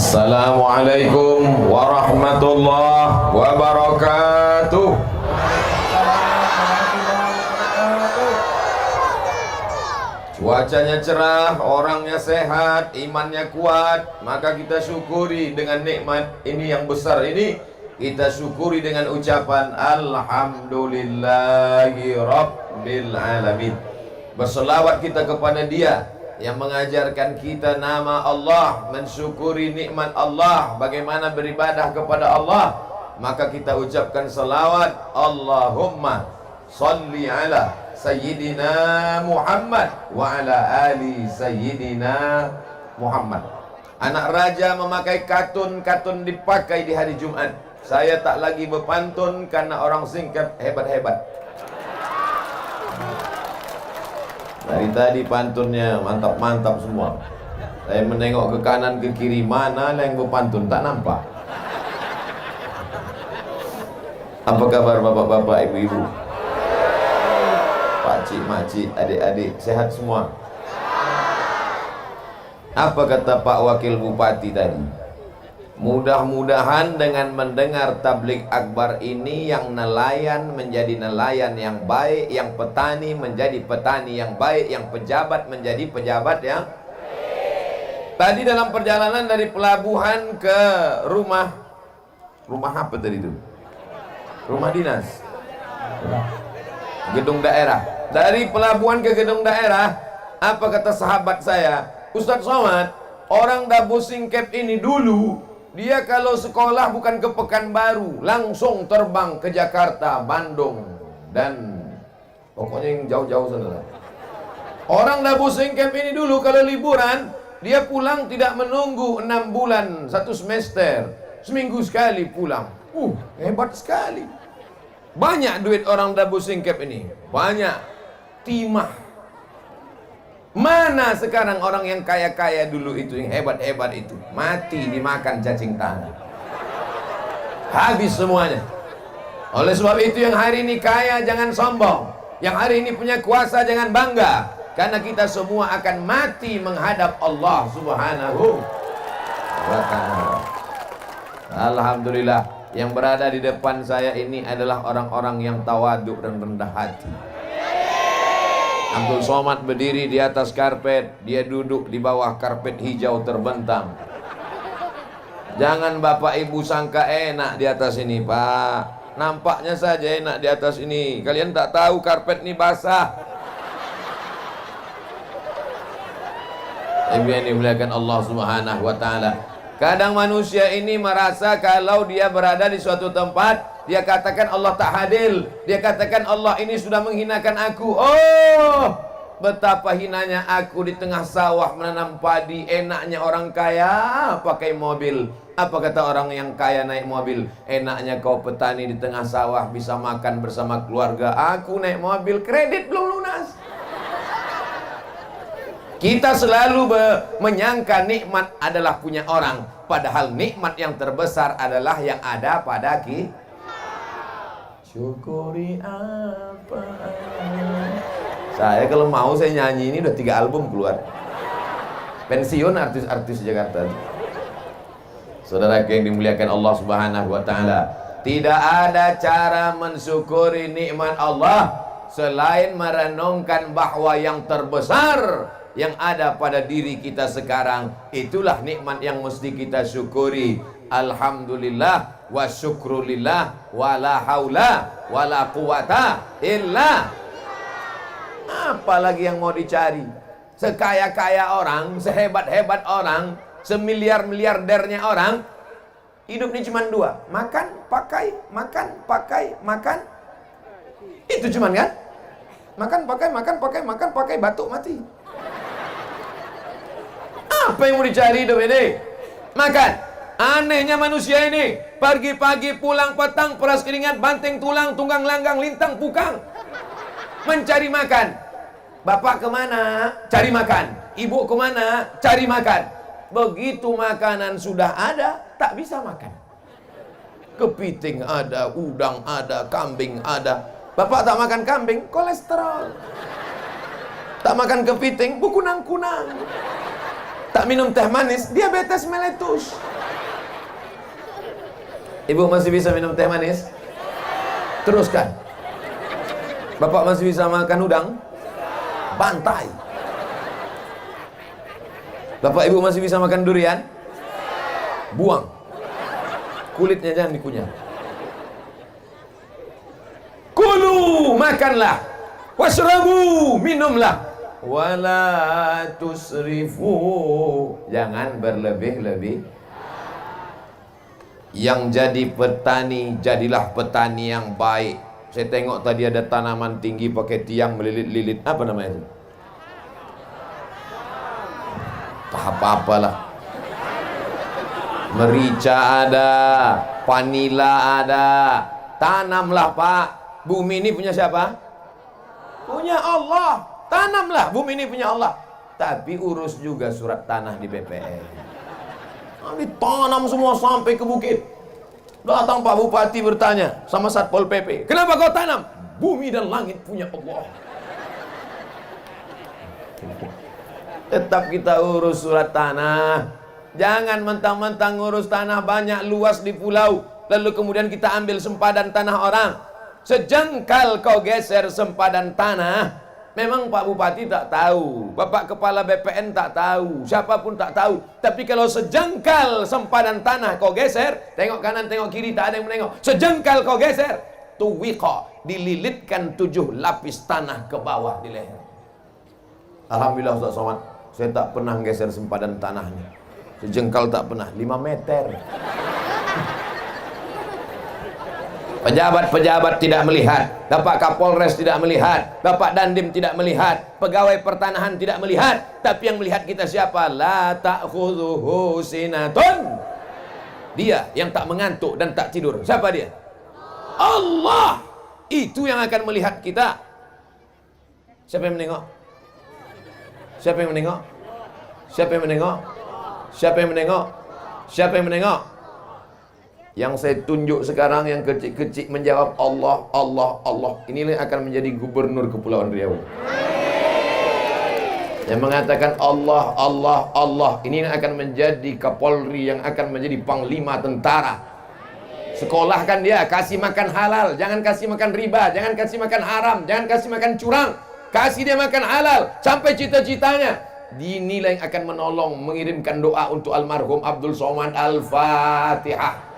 Assalamualaikum warahmatullahi wabarakatuh. Cuacanya cerah, orangnya sehat, imannya kuat, maka kita syukuri dengan nikmat ini yang besar ini. Kita syukuri dengan ucapan Alhamdulillahi Rabbil Alamin. Berselawat kita kepada Dia yang mengajarkan kita nama Allah, mensyukuri nikmat Allah, bagaimana beribadah kepada Allah. Maka kita ucapkan salawat, Allahumma salli ala Sayyidina Muhammad wa ala ali Sayyidina Muhammad. Anak raja memakai katun dipakai di hari Jumat. Saya tak lagi berpantun karena orang singkat hebat-hebat. Dari tadi pantunnya mantap-mantap semua. Saya menengok ke kanan ke kiri, mana yang berpantun tak nampak. Apa kabar bapak-bapak, ibu-ibu, pakcik, makcik, adik-adik, sehat semua? Apa kata Pak Wakil Bupati tadi? Mudah-mudahan dengan mendengar tablik akbar ini, yang nelayan menjadi nelayan yang baik, yang petani menjadi petani yang baik, yang pejabat menjadi pejabat yang baik. Tadi dalam perjalanan dari pelabuhan ke rumah apa tadi itu? Rumah dinas, gedung daerah. Dari pelabuhan ke gedung daerah, apa kata sahabat saya, Ustadz Somad, orang Dabu Singkep ini dulu dia kalau sekolah bukan ke Pekanbaru, langsung terbang ke Jakarta, Bandung, dan pokoknya yang jauh-jauh sana. Orang Dabu Singkep ini dulu kalau liburan, dia pulang tidak menunggu 6 bulan, 1 semester, seminggu sekali pulang. Hebat sekali. Banyak duit orang Dabu Singkep ini, banyak timah. Mana sekarang orang yang kaya-kaya dulu itu, yang hebat-hebat itu, mati dimakan cacing tanah, habis semuanya. Oleh sebab itu yang hari ini kaya jangan sombong, yang hari ini punya kuasa jangan bangga, karena kita semua akan mati menghadap Allah Subhanahu wa ta'ala. Alhamdulillah, yang berada di depan saya ini adalah orang-orang yang tawaduk dan rendah hati. Abdul Somad berdiri di atas karpet, dia duduk di bawah karpet hijau terbentang. Jangan bapak ibu sangka enak di atas ini, Pak. Nampaknya saja enak di atas ini. Kalian tak tahu karpet ini basah. Yang dimuliakan Allah Subhanahu wa ta'ala. Kadang manusia ini merasa kalau dia berada di suatu tempat, dia katakan Allah tak hadir. Dia katakan Allah ini sudah menghinakan aku. Oh, betapa hinanya aku di tengah sawah menanam padi. Enaknya orang kaya pakai mobil. Apa kata orang yang kaya naik mobil? Enaknya kau petani di tengah sawah bisa makan bersama keluarga. Aku naik mobil, kredit belum lunas. Kita selalu menyangka nikmat adalah punya orang, padahal nikmat yang terbesar adalah yang ada pada kita. Syukuri apa? Saya kalau mau saya nyanyi ini udah 3 album keluar. Pensiun artis-artis Jakarta. Saudara yang dimuliakan Allah Subhanahu wa ta'ala, tidak ada cara mensyukuri nikmat Allah selain merenungkan bahwa yang terbesar yang ada pada diri kita sekarang, itulah nikmat yang mesti kita syukuri. Alhamdulillah wa syukrulillah wa la haula wa la quwata illa. Apalagi yang mau dicari? Sekaya-kaya orang, sehebat-hebat orang, semiliar-miliardernya orang, hidupnya cuma 2, makan, pakai, makan, pakai, makan. Itu cuman kan? Makan, pakai, makan, pakai, makan, pakai, batuk, mati. Apa yang mau dicari hidup ini? Makan. Anehnya manusia ini, pagi-pagi pulang petang, peras keringat, banting tulang, tunggang langgang, lintang pukang, mencari makan. Bapak kemana? Cari makan. Ibu kemana? Cari makan. Begitu makanan sudah ada, tak bisa makan. Kepiting ada, udang ada, kambing ada. Bapak tak makan kambing, kolesterol. Tak makan kepiting, kunang-kunang. Tak minum teh manis, diabetes meletus. Ibu masih bisa minum teh manis? Teruskan. Bapak masih bisa makan udang? Bantai. Bapak ibu masih bisa makan durian? Buang. Kulitnya jangan dikunyah. Kulu, makanlah. Washrabu, minumlah. Wala tusrifu, jangan berlebih-lebih. Yang jadi petani, jadilah petani yang baik. Saya tengok tadi ada tanaman tinggi pakai tiang melilit-lilit. Apa namanya itu? Apa-apalah. Merica ada, vanila ada. Tanamlah Pak. Bumi ini punya siapa? Punya Allah. Tanamlah, bumi ini punya Allah. Tapi urus juga surat tanah di BPN. Ditanam semua sampai ke bukit. Datang Pak Bupati bertanya sama Satpol PP, kenapa kau tanam? Bumi dan langit punya Allah. Tetap kita urus surat tanah. Jangan mentang-mentang ngurus tanah banyak luas di pulau, lalu kemudian kita ambil sempadan tanah orang. Sejengkal kau geser sempadan tanah, memang Pak Bupati tak tahu, Bapak Kepala BPN tak tahu, siapapun tak tahu. Tapi kalau sejengkal sempadan tanah kau geser, tengok kanan, tengok kiri, tak ada yang menengok. Sejengkal kau geser, tuwiqa, dililitkan 7 lapis tanah ke bawah di leher. Alhamdulillah Ustaz Somad, saya tak pernah geser sempadan tanahnya. Sejengkal tak pernah, 5 meter. Pejabat-pejabat tidak melihat, Bapak Kapolres tidak melihat, Bapak Dandim tidak melihat, pegawai pertanahan tidak melihat, tapi yang melihat kita siapa? La ta'khudhuhu sinatun. Dia yang tak mengantuk dan tak tidur. Siapa dia? Allah. Itu yang akan melihat kita. Siapa yang menengok? Siapa yang menengok? Siapa yang menengok? Siapa yang menengok? Siapa yang menengok? Yang saya tunjuk sekarang yang kecil-kecil menjawab Allah, Allah, Allah. Inilah yang akan menjadi gubernur Kepulauan Riau. Yang mengatakan Allah, Allah, Allah. Ini yang akan menjadi Kapolri, yang akan menjadi Panglima Tentara. Sekolahkan dia, kasih makan halal, jangan kasih makan riba, jangan kasih makan haram, jangan kasih makan curang. Kasih dia makan halal, sampai cita-citanya. Inilah yang akan menolong, mengirimkan doa untuk almarhum Abdul Somad. Al-Fatihah.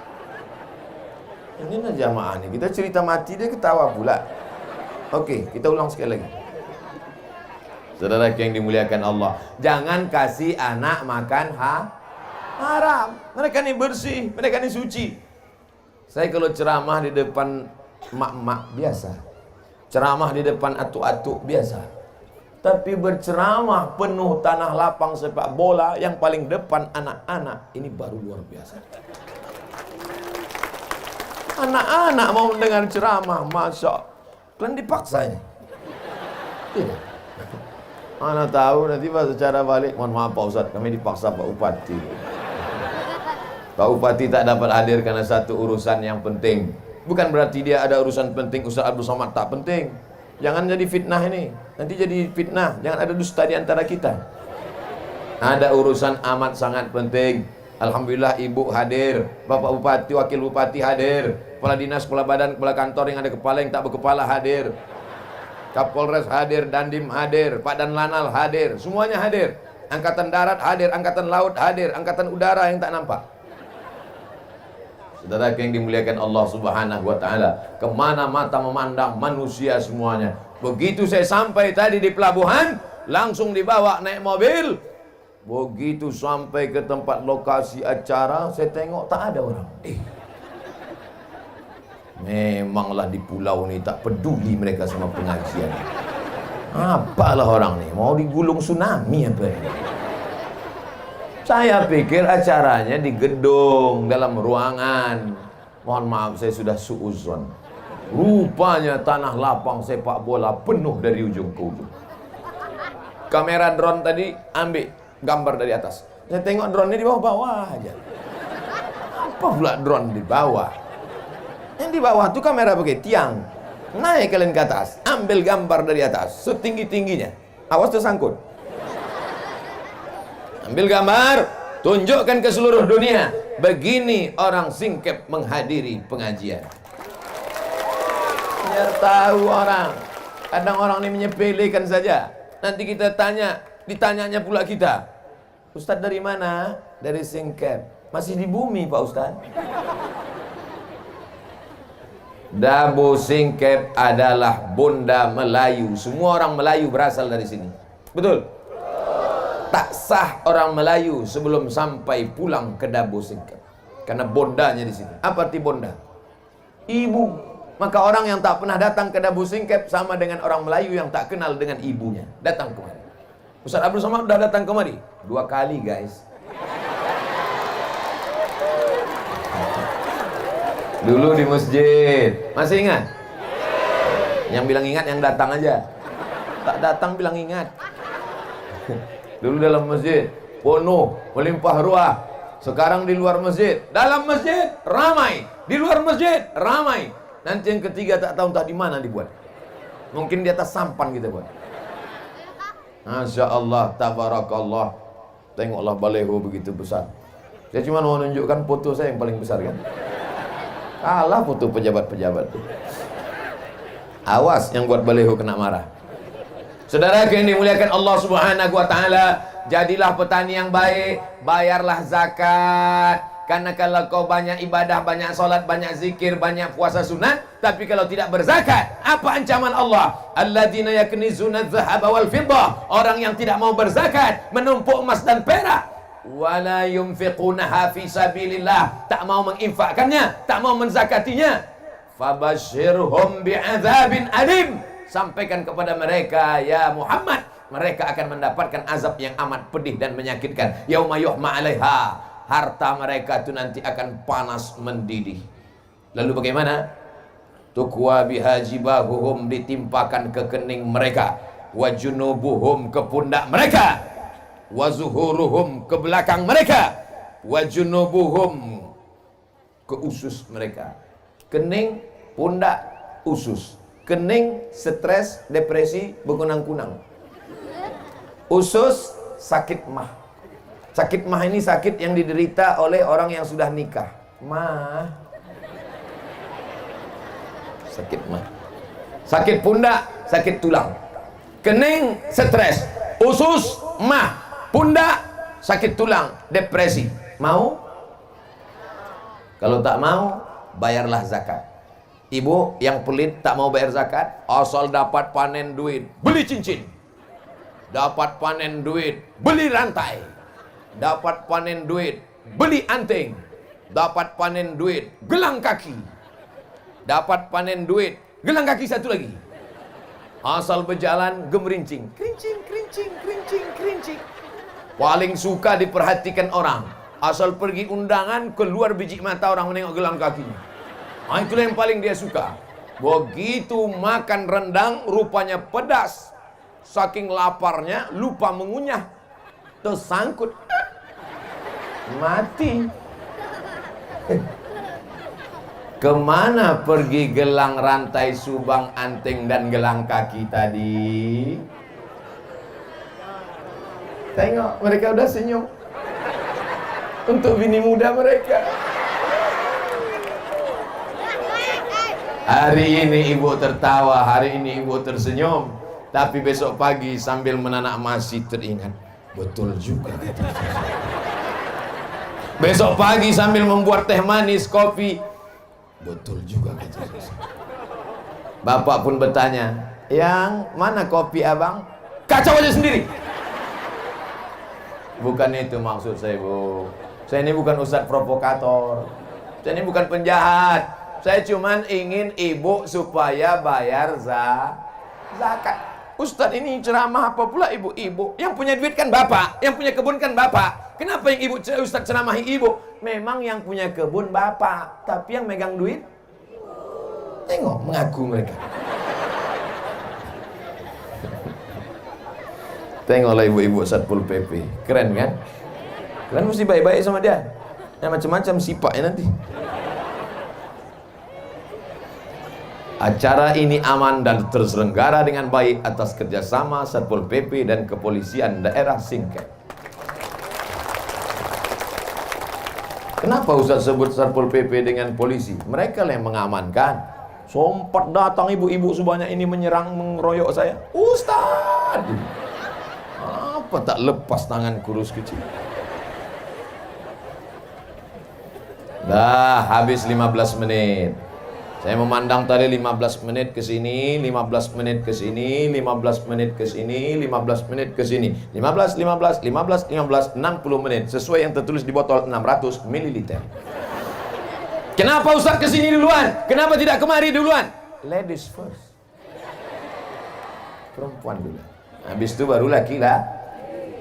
Ini lah jamaah nih, kita cerita mati dia ketawa pula. Oke, kita ulang sekali lagi. Saudara yang dimuliakan Allah, jangan kasih anak makan haram. Mereka ini bersih, mereka ini suci. Saya kalau ceramah di depan mak-mak biasa, ceramah di depan atuk-atuk biasa. Tapi berceramah penuh tanah lapang sepak bola, yang paling depan anak-anak, ini baru luar biasa. Anak-anak mau mendengar ceramah, masya kan dipaksa ini. Tidak. Anak tahu nanti pas secara balik, mohon maaf Pak Ustadz, kami dipaksa Pak Bupati. Pak Bupati tak dapat hadir karena satu urusan yang penting. Bukan berarti dia ada urusan penting, Ustadz Abdul Somad tak penting. Jangan jadi fitnah ini. Nanti jadi fitnah, jangan ada dusta di antara kita. Ada urusan amat sangat penting. Alhamdulillah ibu hadir, Bapak Bupati, Wakil Bupati hadir, Kepala Dinas, Kepala Badan, Kepala Kantor yang ada kepala yang tak berkepala hadir, Kapolres hadir, Dandim hadir, Pak Dan Lanal hadir, semuanya hadir. Angkatan Darat hadir, Angkatan Laut hadir, Angkatan Udara yang tak nampak. Saudara yang dimuliakan Allah Subhanahu wa Ta'ala, kemana mata memandang manusia semuanya. Begitu saya sampai tadi di pelabuhan, langsung dibawa naik mobil. Begitu sampai ke tempat lokasi acara, saya tengok tak ada orang. Memanglah di pulau ni tak peduli mereka sama pengajian. Apalah orang ni, mau digulung tsunami apa ini? Saya pikir acaranya di gedung, dalam ruangan. Mohon maaf, saya sudah suuzon. Rupanya tanah lapang sepak bola penuh dari ujung ke ujung. Kamera drone tadi ambil gambar dari atas. Saya tengok drone-nya di bawah-bawah aja. Apa pula drone di bawah? Yang di bawah tuh kamera pakai tiang. Naik kalian ke atas, ambil gambar dari atas setinggi-tingginya. Awas tersangkut. Ambil gambar, Tunjukkan ke seluruh dunia, begini orang Singkep menghadiri pengajian. Biar tahu orang. Kadang orang ini menyepelekan saja. Nanti kita tanya, ditanyanya pula kita, Ustadz dari mana? Dari Singkep. Masih di bumi Pak Ustadz. Dabu Singkep adalah Bunda Melayu. Semua orang Melayu berasal dari sini. Betul? Tak sah orang Melayu sebelum sampai pulang ke Dabu Singkep. Karena bondanya di sini. Apa arti bonda? Ibu. Maka orang yang tak pernah datang ke Dabu Singkep sama dengan orang Melayu yang tak kenal dengan ibunya. Datang kemari. Ustaz Abdul Somad sudah datang kemari 2 kali guys. Dulu di masjid. Masih ingat? Yang bilang ingat yang datang aja. Tak datang bilang ingat. Dulu dalam masjid penuh, melimpah ruah. Sekarang di luar masjid, dalam masjid ramai, di luar masjid ramai. Nanti yang ketiga tak tahu entah di mana dibuat. Mungkin di atas sampan kita buat. Masya Allah, tabarakallah. Tengoklah baleho begitu besar. Saya cuma mau menunjukkan foto saya yang paling besar kan. Kalah foto pejabat-pejabat tuh. Awas yang buat baleho kena marah. Saudara yang dimuliakan Allah Subhanahu wa taala, jadilah petani yang baik, bayarlah zakat. Karena kalau kau banyak ibadah, banyak salat, banyak zikir, banyak puasa sunat, tapi kalau tidak berzakat, apa ancaman Allah? Alladzina yaknizuna adh-dhahaba wal fiddah. Orang yang tidak mau berzakat, menumpuk emas dan perak. Wala yunfiqunaha fi sabilillah. Tak mau menginfakkannya, tak mau menzakatinya. Fabashshirhum bi'adzabin alim. Sampaikan kepada mereka, ya Muhammad, mereka akan mendapatkan azab yang amat pedih dan menyakitkan. Yauma yuhma 'alaiha. Harta mereka itu nanti akan panas mendidih. Lalu bagaimana? Tukwa biha jibahuhum, ditimpakan ke kening mereka, wa junubuhum, ke pundak mereka, wa zuhuruhum, ke belakang mereka, wa junubuhum, ke usus mereka. Kening, pundak, usus. Kening, stres, depresi, berkunang-kunang. Usus, sakit mah. Sakit mah ini sakit yang diderita oleh orang yang sudah nikah. Mah. Sakit mah. Sakit pundak, sakit tulang. Kening, stres. Usus, mah. Pundak, sakit tulang, depresi. Mau? Kalau tak mau, bayarlah zakat. Ibu yang pelit tak mau bayar zakat, asal dapat panen duit, beli cincin. Dapat panen duit, beli rantai. Dapat panen duit, beli anting. Dapat panen duit, gelang kaki. Dapat panen duit, gelang kaki satu lagi. Asal berjalan gemerincing, kerincing, kerincing, kerincing, kerincing. Paling suka diperhatikan orang. Asal pergi undangan, keluar biji mata orang menengok gelang kakinya. Itulah yang paling dia suka. Begitu makan rendang, rupanya pedas. Saking laparnya, lupa mengunyah. Tersangkut. Mati. Kemana pergi gelang rantai, subang, anting, dan gelang kaki tadi? Tengok, mereka udah senyum. Untuk bini muda mereka. Hari ini ibu tertawa, hari ini ibu tersenyum, tapi besok pagi sambil menanak masih teringat, betul juga kata saya. Besok pagi sambil membuat teh manis, kopi, betul juga kata saya. Bapak pun bertanya, yang mana kopi abang? Kacau aja sendiri. Bukan itu maksud saya, Bu. Saya ini bukan ustadz provokator. Saya ini bukan penjahat. Saya cuman ingin ibu supaya bayar zakat. Ustadz ini ceramah apa pula ibu-ibu? Yang punya duit kan bapak, yang punya kebun kan bapak. Kenapa yang ibu ustadz ceramahi ibu? Memang yang punya kebun bapak, tapi yang megang duit, tengok mengaku mereka. Tengoklah ibu-ibu Satpol PP, keren kan? Kalian mesti baik-baik sama dia. Yang macam-macam sifatnya nanti. Acara ini aman dan terselenggara dengan baik atas kerjasama Satpol PP dan Kepolisian Daerah Singkep. Kenapa Ustaz sebut Satpol PP dengan polisi? Mereka yang mengamankan. Sempat datang ibu-ibu sebanyak ini menyerang, mengeroyok saya. Ustaz, apa tak lepas tangan kurus kecil. Dah habis 15 menit. Saya memandang tadi 15 menit ke sini, 15 menit ke sini, 15 menit ke sini, 15 menit ke sini. 15, 15, 15, 15, 60 menit. Sesuai yang tertulis di botol 600 ml. Kenapa Ustaz ke sini duluan? Kenapa tidak kemari duluan? Ladies first. Perempuan dulu. Habis itu baru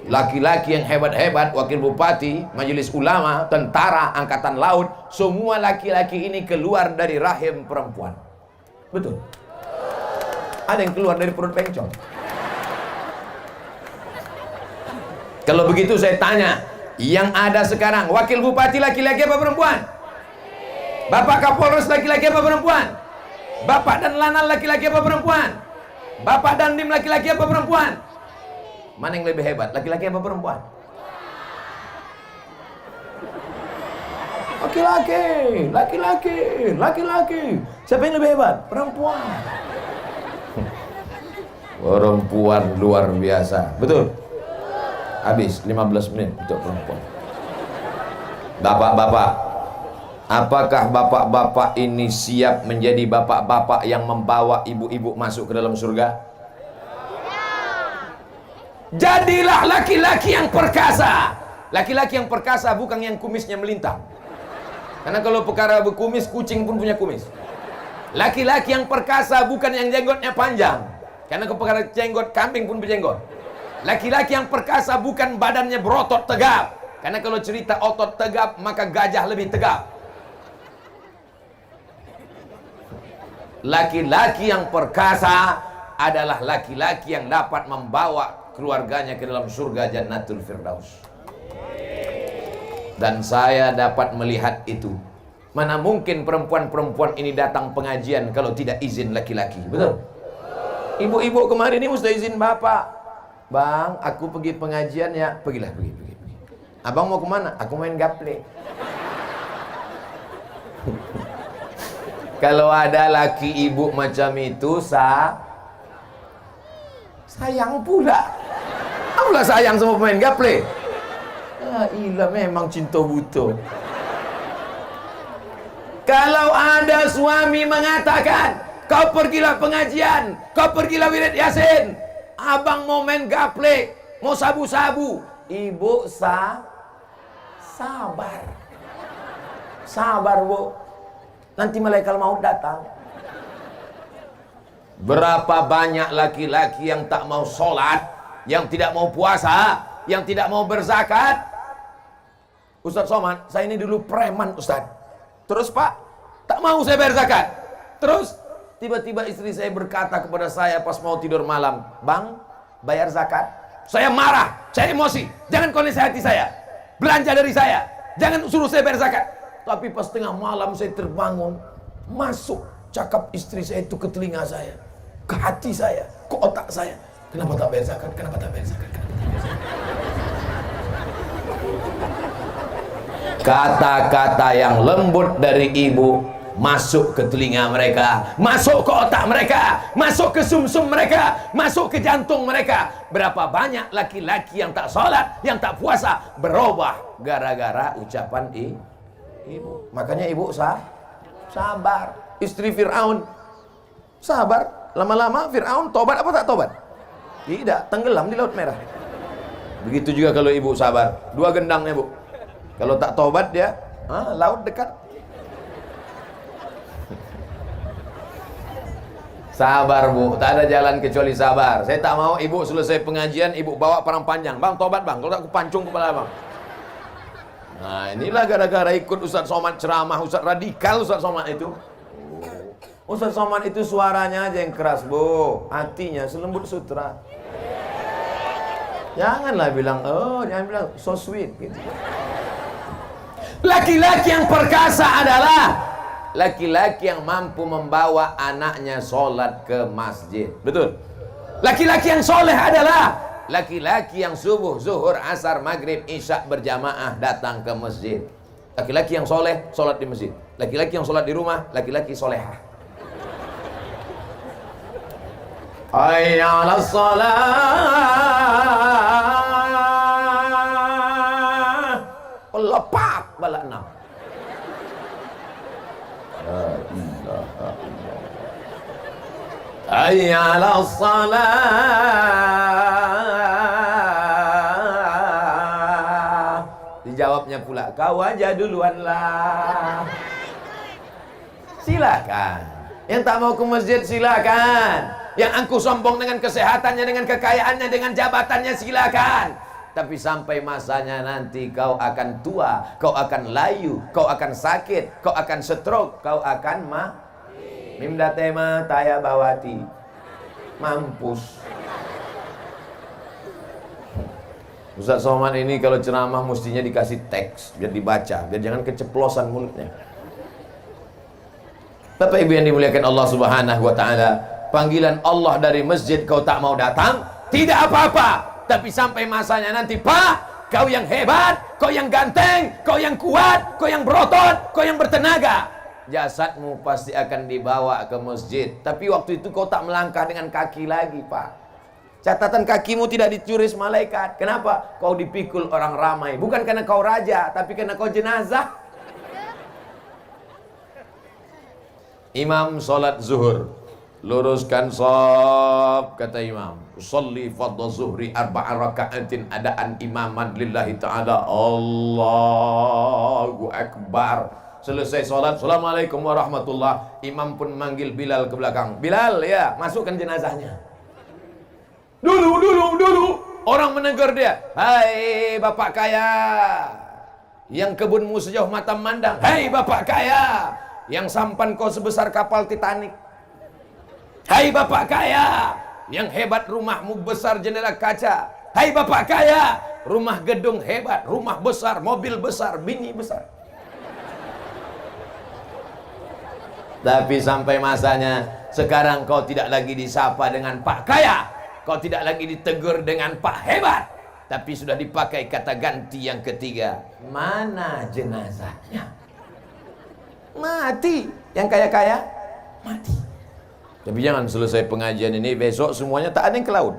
laki-laki yang hebat-hebat, wakil bupati, majelis ulama, tentara, angkatan laut, semua laki-laki ini keluar dari rahim perempuan. Betul? Ada yang keluar dari perut bencong. Kalau begitu saya tanya, yang ada sekarang, wakil bupati laki-laki apa perempuan? Bapak Kapolres laki-laki apa perempuan? Bapak dan Lanal laki-laki apa perempuan? Bapak Dandim laki-laki apa perempuan? Mana yang lebih hebat? Laki-laki apa perempuan? Laki-laki. Siapa yang lebih hebat? Perempuan. Perempuan luar biasa. Betul? Habis 15 menit untuk perempuan. Bapak-bapak, apakah bapak-bapak ini siap menjadi bapak-bapak yang membawa ibu-ibu masuk ke dalam surga? Jadilah laki-laki yang perkasa. Laki-laki yang perkasa bukan yang kumisnya melintang. Karena kalau perkara berkumis, kucing pun punya kumis. Laki-laki yang perkasa bukan yang jenggotnya panjang. Karena kalau perkara jenggot, kambing pun berjenggot. Laki-laki yang perkasa bukan badannya berotot tegap. Karena kalau cerita otot tegap, maka gajah lebih tegap. Laki-laki yang perkasa adalah laki-laki yang dapat membawa keluarganya ke dalam surga Jannatul Firdaus. Dan saya dapat melihat itu. Mana mungkin perempuan-perempuan ini datang pengajian kalau tidak izin laki-laki. Betul? Ibu-ibu kemarin ini mesti izin bapak. Bang, aku pergi pengajian ya. Pergilah, pergi. Abang mau kemana? Aku main gaple. Kalau ada laki ibu macam itu, sayang pula. Apalah sayang sama pemain gaple. Ilah memang cinta buta. Kalau ada suami mengatakan, kau pergilah pengajian, kau pergilah wirid yasin, abang mau main gaple, mau sabu-sabu, ibu sabar. Sabar bu, nanti malaikat maut datang. Berapa banyak laki-laki yang tak mau sholat, yang tidak mau puasa, yang tidak mau berzakat. Ustaz Somad, saya ini dulu preman Ustaz. Terus Pak, tak mau saya bayar zakat. Terus tiba-tiba istri saya berkata kepada saya pas mau tidur malam, Bang, bayar zakat. Saya marah, saya emosi. Jangan kondisi hati saya, belanja dari saya, jangan suruh saya bayar zakat. Tapi pas tengah malam saya terbangun, masuk cakap istri saya itu ke telinga saya, ke hati saya, ke otak saya. Kenapa tak bayar zakat? Kenapa tak bayar zakat? Kata-kata yang lembut dari ibu masuk ke telinga mereka, masuk ke otak mereka, masuk ke sumsum mereka, masuk ke jantung mereka. Berapa banyak laki-laki yang tak sholat, yang tak puasa, berubah gara-gara ucapan ibu. Makanya ibu sabar. Istri Fir'aun sabar. Lama-lama Fir'aun tobat apa tak tobat? Tidak, tenggelam di Laut Merah. Begitu juga kalau ibu sabar. 2 gendangnya bu. Kalau tak tobat dia, laut dekat. Sabar bu, tak ada jalan kecuali sabar. Saya tak mau ibu selesai pengajian, ibu bawa parang panjang. Bang, tobat bang, kalau tak aku pancung kepala bang. Nah inilah gara-gara ikut Ustaz Somad ceramah, Ustaz radikal Ustaz Somad itu. Ustaz Somad itu suaranya aja yang keras bu, hatinya selembut sutra. Janganlah bilang, jangan bilang so sweet gitu. Laki-laki yang perkasa adalah laki-laki yang mampu membawa anaknya sholat ke masjid. Betul? Laki-laki yang soleh adalah laki-laki yang subuh, zuhur, asar, maghrib, isya berjamaah datang ke masjid. Laki-laki yang soleh, sholat di masjid. Laki-laki yang sholat di rumah, laki-laki solehah. Hayya 'alas shalah. Lepak bala enam. La ilaha illallah. Hayya 'alas shalah. Dijawabnya pula, kau aja duluan lah. Silakan. Yang tak mau ke masjid silakan. Yang angkuh sombong dengan kesehatannya, dengan kekayaannya, dengan jabatannya silakan. Tapi sampai masanya nanti kau akan tua, kau akan layu, kau akan sakit, kau akan stroke, kau akan mimda tema taya bawati. Mampus. Ustaz Somad ini kalau ceramah mestinya dikasih teks biar dibaca, biar jangan keceplosan mulutnya. Bapak Ibu yang dimuliakan Allah Subhanahu wa taala, panggilan Allah dari masjid kau tak mau datang, tidak apa-apa. Tapi sampai masanya nanti, Pak, kau yang hebat, kau yang ganteng, kau yang kuat, kau yang berotot, kau yang bertenaga, jasadmu pasti akan dibawa ke masjid. Tapi waktu itu kau tak melangkah dengan kaki lagi, Pak. Catatan kakimu tidak dicuris malaikat. Kenapa? Kau dipikul orang ramai. Bukan karena kau raja, tapi karena kau jenazah. Imam sholat zuhur, luruskan shaf, kata imam, usolli fardhu zuhri arba'a raka'atin adaan imaman lillahi ta'ala. Allahu akbar. Selesai sholat, assalamualaikum warahmatullah. Imam pun manggil Bilal ke belakang. Bilal, ya, masukkan jenazahnya. Dulu orang menegur dia. Hai bapak kaya, yang kebunmu sejauh mata memandang. Hai bapak kaya, yang sampan kau sebesar kapal Titanic. Hai bapak kaya, yang hebat rumahmu besar jendela kaca. Hai bapak kaya, rumah gedung hebat, rumah besar, mobil besar, bini besar. Tapi sampai masanya, sekarang kau tidak lagi disapa dengan Pak Kaya, kau tidak lagi ditegur dengan Pak Hebat, tapi sudah dipakai kata ganti yang ketiga. Mana jenazahnya? Mati. Yang kaya-kaya mati. Tapi jangan selesai pengajian ini besok semuanya tak ada yang ke laut.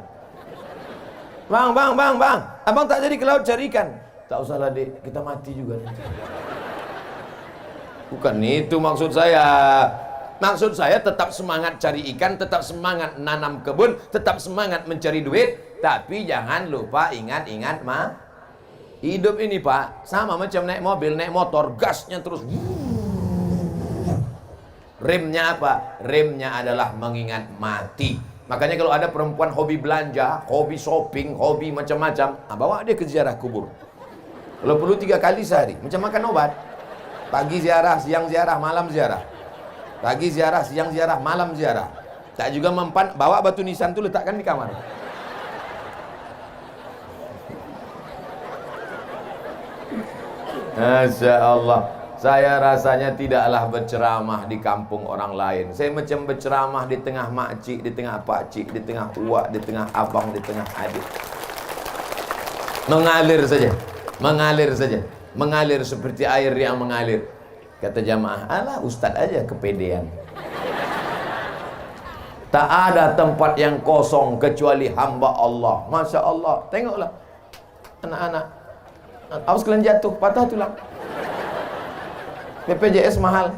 Bang, abang tak jadi ke laut cari ikan. Tak usah lah dek, kita mati juga nanti. Bukan itu maksud saya. Maksud saya tetap semangat cari ikan, tetap semangat nanam kebun, tetap semangat mencari duit. Tapi jangan lupa ingat-ingat hidup ini Pak, sama macam naik mobil, naik motor, gasnya terus. Remnya apa? Remnya adalah mengingat mati. Makanya kalau ada perempuan hobi belanja, hobi shopping, hobi macam-macam, bawa dia ke ziarah kubur. Kalau perlu 3 kali sehari, macam makan obat. Pagi ziarah, siang ziarah, malam ziarah. Pagi ziarah, siang ziarah, malam ziarah. Tak juga mempan, bawa batu nisan itu letakkan di kamar. Masya Allah. Saya rasanya tidaklah berceramah di kampung orang lain. Saya macam berceramah di tengah makcik, di tengah pakcik, di tengah uak, di tengah abang, di tengah adik. Mengalir saja. Mengalir saja. Mengalir seperti air yang mengalir. Kata jamaah, alah ustaz aja kepedean. Tak ada tempat yang kosong kecuali hamba Allah. Masya Allah. Tengoklah anak-anak. Awas kalian jatuh, patah tulang. BPJS mahal.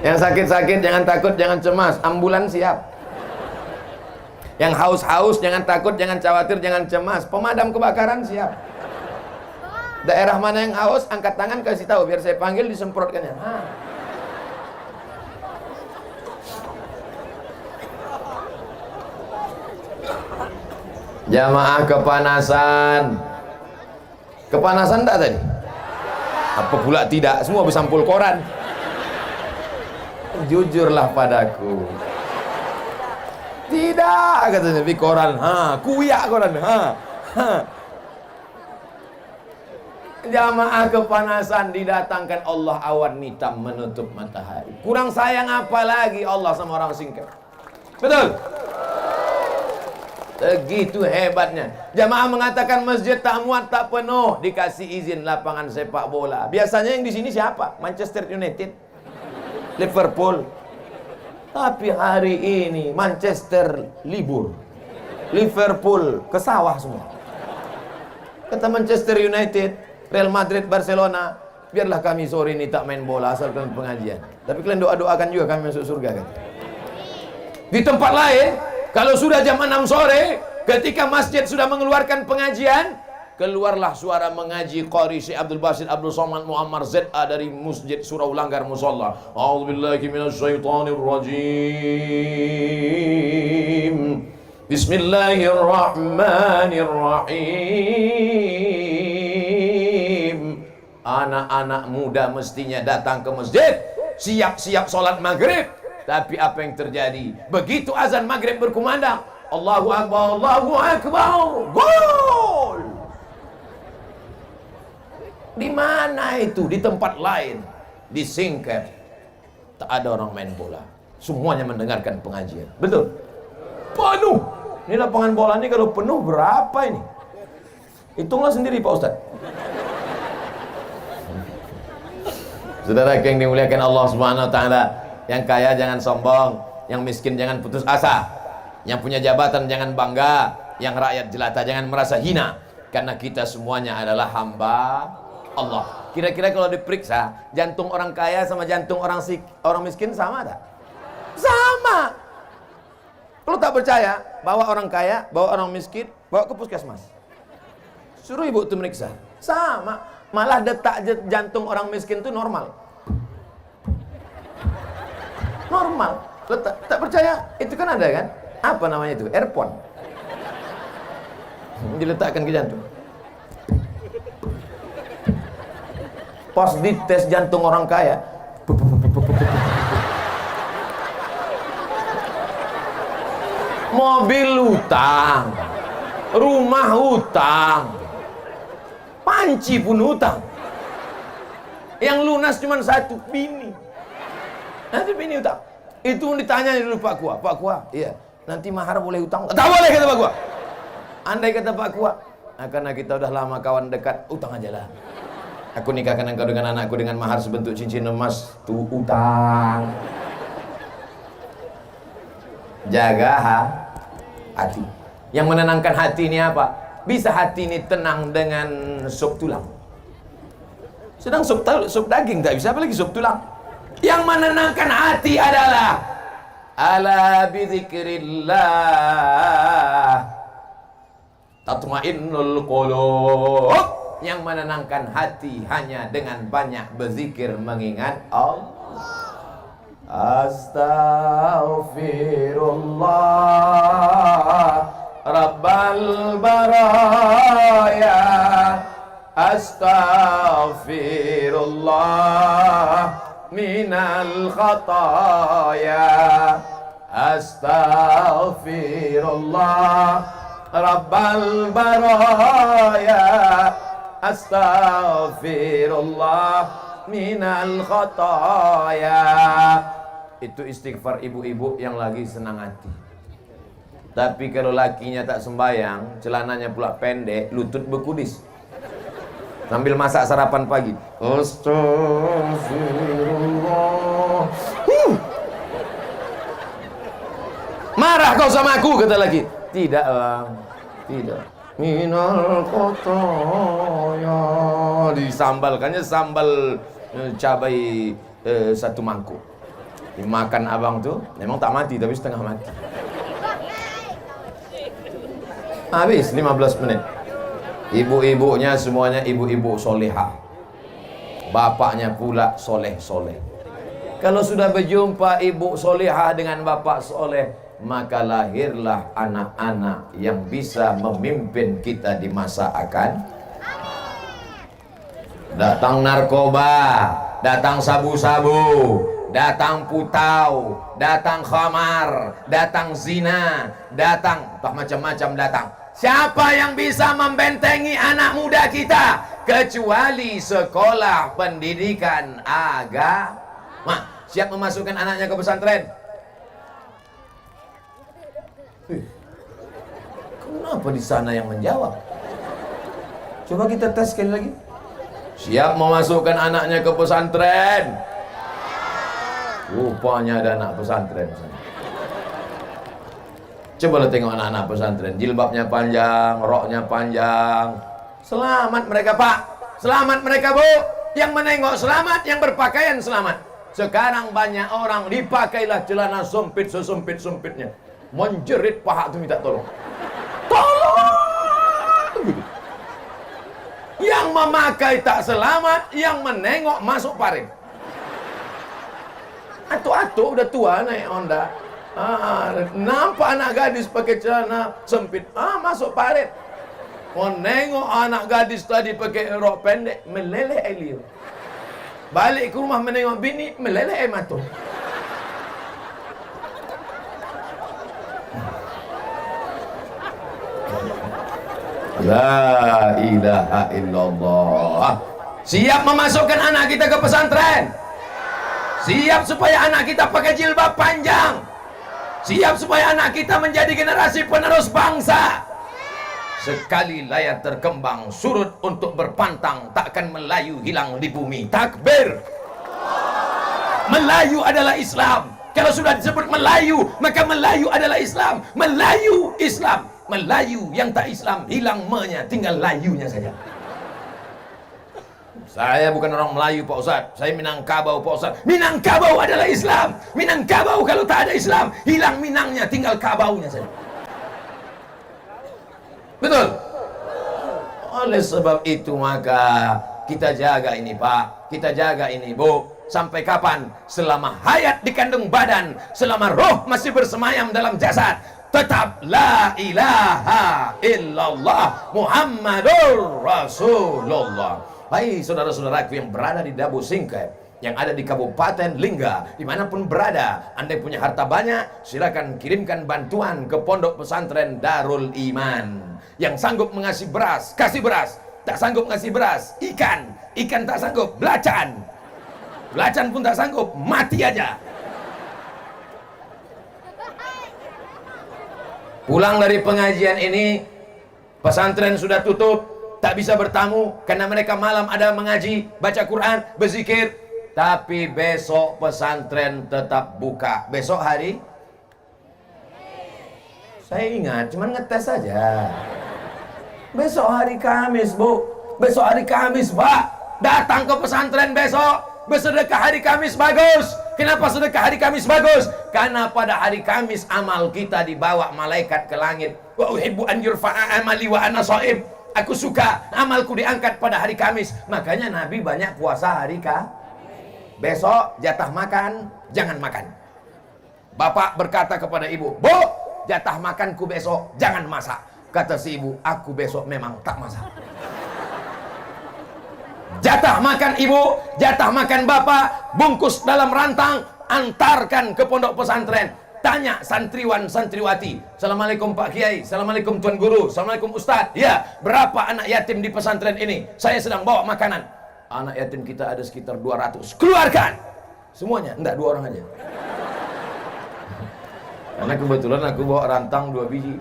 Yang sakit-sakit jangan takut, jangan cemas. Ambulans siap. Yang haus-haus jangan takut, jangan khawatir, jangan cemas. Pemadam kebakaran siap. Daerah mana yang haus, angkat tangan kasih tahu biar saya panggil disemprotkannya. Jamaah kepanasan. Kepanasan tak tadi? Apa pula tidak? Semua bersampul koran. Jujurlah padaku. Tidak, katanya di koran. Kuyak koran. Jamaah kepanasan, didatangkan Allah awan hitam menutup matahari. Kurang sayang apa lagi Allah sama orang singkat? Betul? Begitu hebatnya. Jamaah mengatakan masjid tak muat, tak penuh, dikasih izin lapangan sepak bola. Biasanya yang di sini siapa? Manchester United, Liverpool. Tapi hari ini Manchester libur, Liverpool ke sawah semua. Kata Manchester United, Real Madrid, Barcelona, biarlah kami sore ini tak main bola asalkan pengajian. Tapi kalian doa-doakan juga kami masuk surga kan. Di tempat lain, kalau sudah jam 6 sore, ketika masjid sudah mengeluarkan pengajian, keluarlah suara mengaji Qari Syekh Abdul Basit Abdul Somad Muammar ZA dari Masjid Surau Langgar Musalla. A'udzubillahi minasyaitonirrajim. Bismillahirrahmanirrahim. Anak-anak muda mestinya datang ke masjid, siap-siap sholat maghrib. Tapi apa yang terjadi? Begitu azan maghrib berkumandang, Allahu Akbar, Allahu Akbar, gol! Di mana itu? Di tempat lain, di Singkep, tak ada orang main bola. Semuanya mendengarkan pengajian. Betul? Penuh. Ini lapangan bola ini kalau penuh berapa ini? Hitunglah sendiri Pak Ustadz. Saudara yang dimuliakan Allah Subhanahu wa taala, yang kaya jangan sombong, yang miskin jangan putus asa, yang punya jabatan jangan bangga, yang rakyat jelata jangan merasa hina, karena kita semuanya adalah hamba Allah. Kira-kira kalau diperiksa, jantung orang kaya sama jantung orang miskin sama tak? Sama. Kalau tak percaya, bawa orang kaya, bawa orang miskin, bawa ke puskesmas. Suruh ibu itu meriksa. Sama. Malah detak jantung orang miskin itu normal. Normal. Tak percaya? Itu kan ada kan? Apa namanya itu? Earphone. Diletakkan ke jantung. Pas dites jantung orang kaya, mobil hutang, rumah hutang, panci pun hutang. Yang lunas cuma satu, bini. Nanti bini hutang. Itu ditanya dulu Pak Kua. Pak Kua, iya. Nanti mahar boleh hutang? Tak boleh kata Pak Kua. Andai kata Pak Kua, karena kita udah lama kawan dekat, hutang aja lah. Aku nikahkan engkau dengan anakku dengan mahar sebentuk cincin emas, tuh hutang. Jaga hati. Yang menenangkan hati ini apa? Bisa hati ini tenang dengan sup tulang. Sedang sup daging tak bisa, apalagi sup tulang. Yang menenangkan hati adalah ala bidzikrillah tatmainnul qulub. Yang menenangkan hati hanya dengan banyak berzikir mengingat Allah. Astaghfirullah Rabbal baraya, astaghfirullah minal khataya, astaghfirullah Rabbal baraya, astaghfirullah minal khataya. Itu istighfar ibu-ibu yang lagi senang hati. Tapi kalau lakinya tak sembayang, celananya pula pendek, lutut berkudis, sambil masak sarapan pagi, astagfirullah. Marah kau sama aku, kata laki. Tidak bang, tidak. Minal khataya. Disambalkannya sambal cabai satu mangkuk. Dimakan abang tuh, memang tak mati tapi setengah mati. Habis 15 menit. Ibu-ibunya semuanya ibu-ibu solehah. Bapaknya pula soleh-soleh. Kalau sudah berjumpa ibu solehah dengan bapak soleh, maka lahirlah anak-anak yang bisa memimpin kita di masa akan. Datang narkoba, datang sabu-sabu, datang putau, datang khamar, datang zina, datang macam-macam datang. Siapa yang bisa membentengi anak muda kita kecuali sekolah pendidikan agama? Siap memasukkan anaknya ke pesantren? Kenapa di sana yang menjawab? Coba kita tes sekali lagi. Siap memasukkan anaknya ke pesantren? Rupanya ada anak pesantren. Coba lo tengok anak-anak pesantren, jilbabnya panjang, roknya panjang. Selamat mereka Pak, selamat mereka Bu. Yang menengok selamat, yang berpakaian selamat. Sekarang banyak orang dipakailah celana sempit sesempit-sempitnya, menjerit paha itu minta tolong. Tolong! Yang memakai tak selamat, yang menengok masuk parit. Atu-atu udah tua naik Honda. Nampak anak gadis pakai celana sempit, masuk parit. Menengok anak gadis tadi pakai rok pendek, meleleh air liur. Balik ke rumah menengok bini, meleleh air mata. La ilaha illallah. Siap memasukkan anak kita ke pesantren? Siap supaya anak kita pakai jilbab panjang? Siap supaya anak kita menjadi generasi penerus bangsa? Sekali layar terkembang surut untuk berpantang, takkan Melayu hilang di bumi. Takbir. Melayu adalah Islam. Kalau sudah disebut Melayu, maka Melayu adalah Islam. Melayu Islam. Melayu yang tak Islam hilang me-nya, tinggal layunya saja. Saya bukan orang Melayu Pak Ustadz, saya Minangkabau Pak Ustadz. Minangkabau adalah Islam. Minangkabau kalau tak ada Islam, hilang Minangnya, tinggal kabaunya saja. Betul? Oleh sebab itu maka kita jaga ini Pak, kita jaga ini Bu. Sampai kapan? Selama hayat dikandung badan, selama roh masih bersemayam dalam jasad, tetap la ilaha illallah Muhammadur Rasulullah. Hai saudara-saudaraku yang berada di Dabu Singkep, yang ada di Kabupaten Lingga, dimanapun berada, Anda punya harta banyak, silakan kirimkan bantuan ke Pondok Pesantren Darul Iman. Yang sanggup mengasih beras, kasih beras. Tak sanggup ngasih beras, ikan tak sanggup, belacan pun tak sanggup, mati aja. Pulang dari pengajian ini, pesantren sudah tutup, tak bisa bertamu karena mereka malam ada mengaji, baca Quran, berzikir. Tapi besok pesantren tetap buka. Besok hari? Saya ingat, cuman ngetes saja. Besok hari Kamis, Bu. Besok hari Kamis, Pak. Datang ke pesantren besok. Bersedekah hari Kamis bagus. Kenapa sedekah hari Kamis bagus? Karena pada hari Kamis amal kita dibawa malaikat ke langit. Wa uhibbu an yurfa'a amali wa ana shaim. Aku suka amalku diangkat pada hari Kamis. Makanya Nabi banyak puasa hari Kamis. Besok jatah makan, jangan makan. Bapak berkata kepada ibu, Bu, jatah makanku besok jangan masak. Kata si ibu, aku besok memang tak masak. Jatah makan ibu, jatah makan bapak, bungkus dalam rantang, antarkan ke pondok pesantren. Tanya santriwan santriwati, Assalamualaikum Pak Kiai, Assalamualaikum Tuan Guru, Assalamualaikum Ustadz. Ya, berapa anak yatim di pesantren ini? Saya sedang bawa makanan. Anak yatim kita ada sekitar 200. Keluarkan semuanya, enggak 2 orang aja. Karena kebetulan aku bawa rantang 2 biji.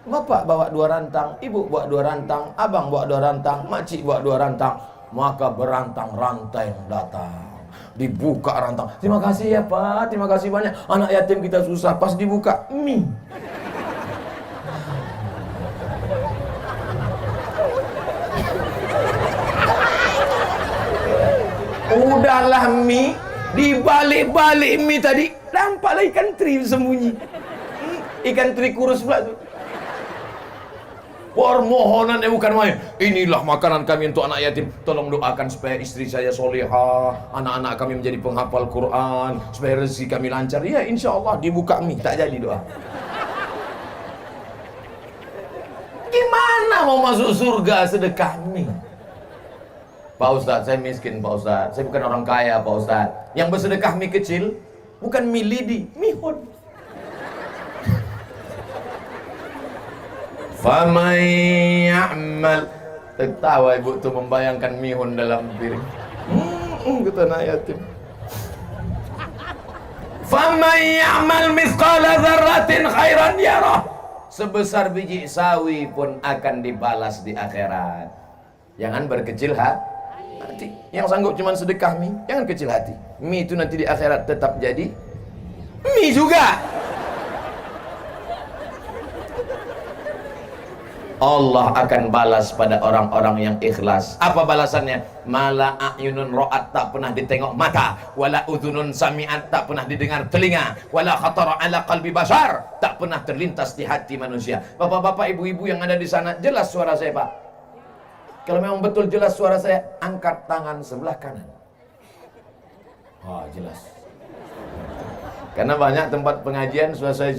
Bapak bawa 2 rantang, ibu bawa 2 rantang, abang bawa 2 rantang, makcik bawa 2 rantang. Maka berantang-rantang datang, dibuka rantang. Terima kasih ya Pak, terima kasih banyak. Anak yatim kita susah, pas dibuka mie. Udahlah mie, dibalik-balik mie tadi, nampaklah ikan teri sembunyi. Ikan teri kurus pula tuh. Permohonannya bukan main. Inilah makanan kami untuk anak yatim. Tolong doakan supaya istri saya solehah, anak-anak kami menjadi penghafal Quran, supaya rezeki kami lancar. Ya insya Allah dibuka mie, tak jadi doa. Gimana mau masuk surga sedekah mie? Pak Ustadz, saya miskin Pak Ustadz. Saya bukan orang kaya Pak Ustadz. Yang bersedekah mie kecil, bukan mie lidi, mihun. Faman ya'mal. Tertawa ibu tuh membayangkan mihun dalam piring. Kata anak yatim. Faman ya'mal mithqala dzarratin khairan yarah. sebesar biji sawi pun akan dibalas di akhirat. Jangan berkecil hati. Yang sanggup cuma sedekah mie, jangan kecil hati. Mie itu nanti di akhirat tetap jadi mie juga. Allah akan balas pada orang-orang yang ikhlas. Apa balasannya? Mala a'yunun ra'at, tak pernah ditengok mata, wala udhunun sami'at, tak pernah didengar telinga, wala khatara ala qalbi bashar, tak pernah terlintas di hati manusia. Bapak-bapak, ibu-ibu yang ada di sana, jelas suara saya, Pak? Kalau memang betul jelas suara saya, angkat tangan sebelah kanan. Jelas. Karena banyak tempat pengajian, selesai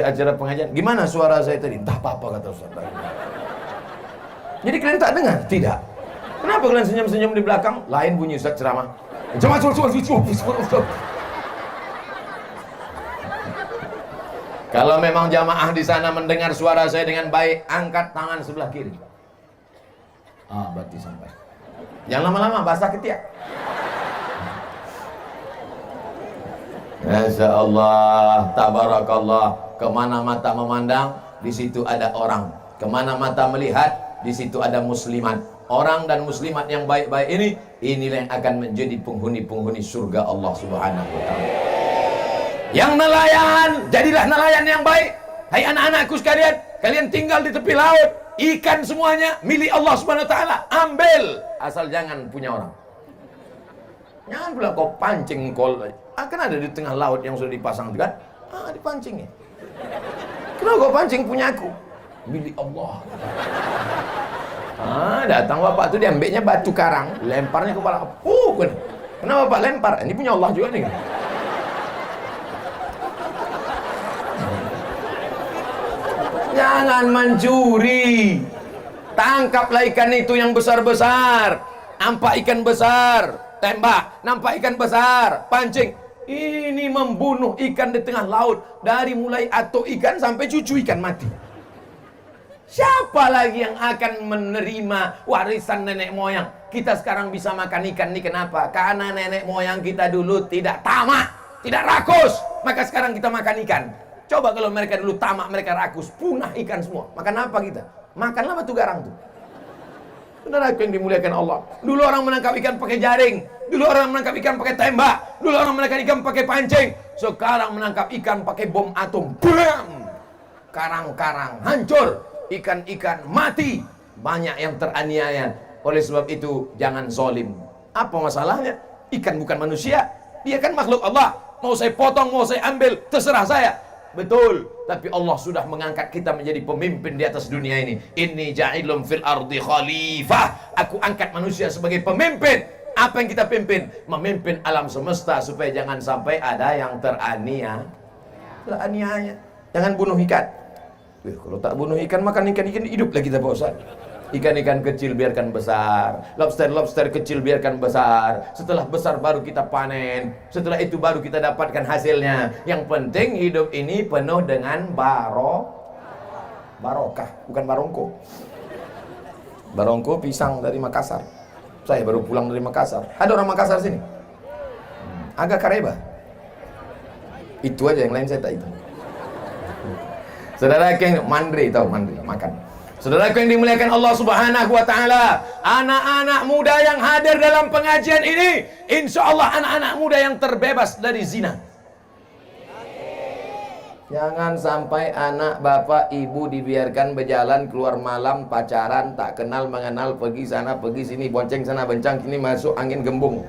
acara pengajian, gimana suara saya tadi? Entah apa-apa kata Ustaz. Jadi kalian tak dengar? Tidak. Kenapa kalian senyum-senyum di belakang? Lain bunyi Ustaz ceramah. Kalau memang jamaah di sana mendengar suara saya dengan baik, angkat tangan sebelah kiri. Berarti sampai. Jangan lama-lama, basah ketiak. Masya Allah, tabarakallah. Kemana mata memandang, di situ ada orang. Kemana mata melihat, di situ ada muslimat. Orang dan muslimat yang baik-baik ini, inilah yang akan menjadi penghuni-penghuni surga Allah Subhanahu wa ta'ala. Yang nelayan, jadilah nelayan yang baik. Hai anak-anakku sekalian, kalian tinggal di tepi laut, ikan semuanya milik Allah Subhanahu wa ta'ala. Ambil, asal jangan punya orang. Jangan pula kau pancing kan ada di tengah laut yang sudah dipasang kan? Dipancing ya. Kenapa kau pancing punya aku? Milik Allah. Datang bapak tuh diambilnya batu karang, lemparnya kepala. Kenapa bapak lempar? Ini punya Allah juga nih. Jangan mencuri. Tangkaplah ikan itu yang besar-besar. Nampak ikan besar, tembak. Nampak ikan besar, pancing. Ini membunuh ikan di tengah laut. Dari mulai atuk ikan sampai cucu ikan mati. Siapa lagi yang akan menerima warisan nenek moyang? Kita sekarang bisa makan ikan ini kenapa? Karena nenek moyang kita dulu tidak tamak, tidak rakus. Maka sekarang kita makan ikan. Coba kalau mereka dulu tamak, mereka rakus, punah ikan semua. Makan apa kita? Makanlah batu garang tuh. Saudara yang dimuliakan Allah. Dulu orang menangkap ikan pakai jaring. Dulu orang menangkap ikan pakai tembak. Dulu orang menangkap ikan pakai pancing. Sekarang menangkap ikan pakai bom atom. Bam! Karang-karang hancur. Ikan-ikan mati. Banyak yang teraniaya. Oleh sebab itu jangan zolim. Apa masalahnya? Ikan bukan manusia. Dia kan makhluk Allah. Mau saya potong, mau saya ambil, terserah saya. Betul, tapi Allah sudah mengangkat kita menjadi pemimpin di atas dunia ini. Inni ja'ilum fil ardi khalifah. Aku angkat manusia sebagai pemimpin. Apa yang kita pimpin? Memimpin alam semesta supaya jangan sampai ada yang teraniaya. Jangan bunuh ikan. Kalau tak bunuh ikan, makan ikan-ikan hidup lagi kita Pak Ustaz. Ikan-ikan kecil biarkan besar, lobster-lobster kecil biarkan besar. Setelah besar baru kita panen. Setelah itu baru kita dapatkan hasilnya. Yang penting hidup ini penuh dengan barokah, bukan barongko. Barongko pisang dari Makassar. Saya baru pulang dari Makassar. Ada orang Makassar sini? Agak kareba. Itu aja, yang lain saya tak itu. Saudara yang mandri, tahu mandri makan. Saudaraku yang dimuliakan Allah Subhanahu wa ta'ala, anak-anak muda yang hadir dalam pengajian ini, insya Allah anak-anak muda yang terbebas dari zina. Jangan sampai anak bapak ibu dibiarkan berjalan keluar malam, pacaran, tak kenal mengenal, pergi sana pergi sini, bonceng sana bencang sini, masuk angin gembung.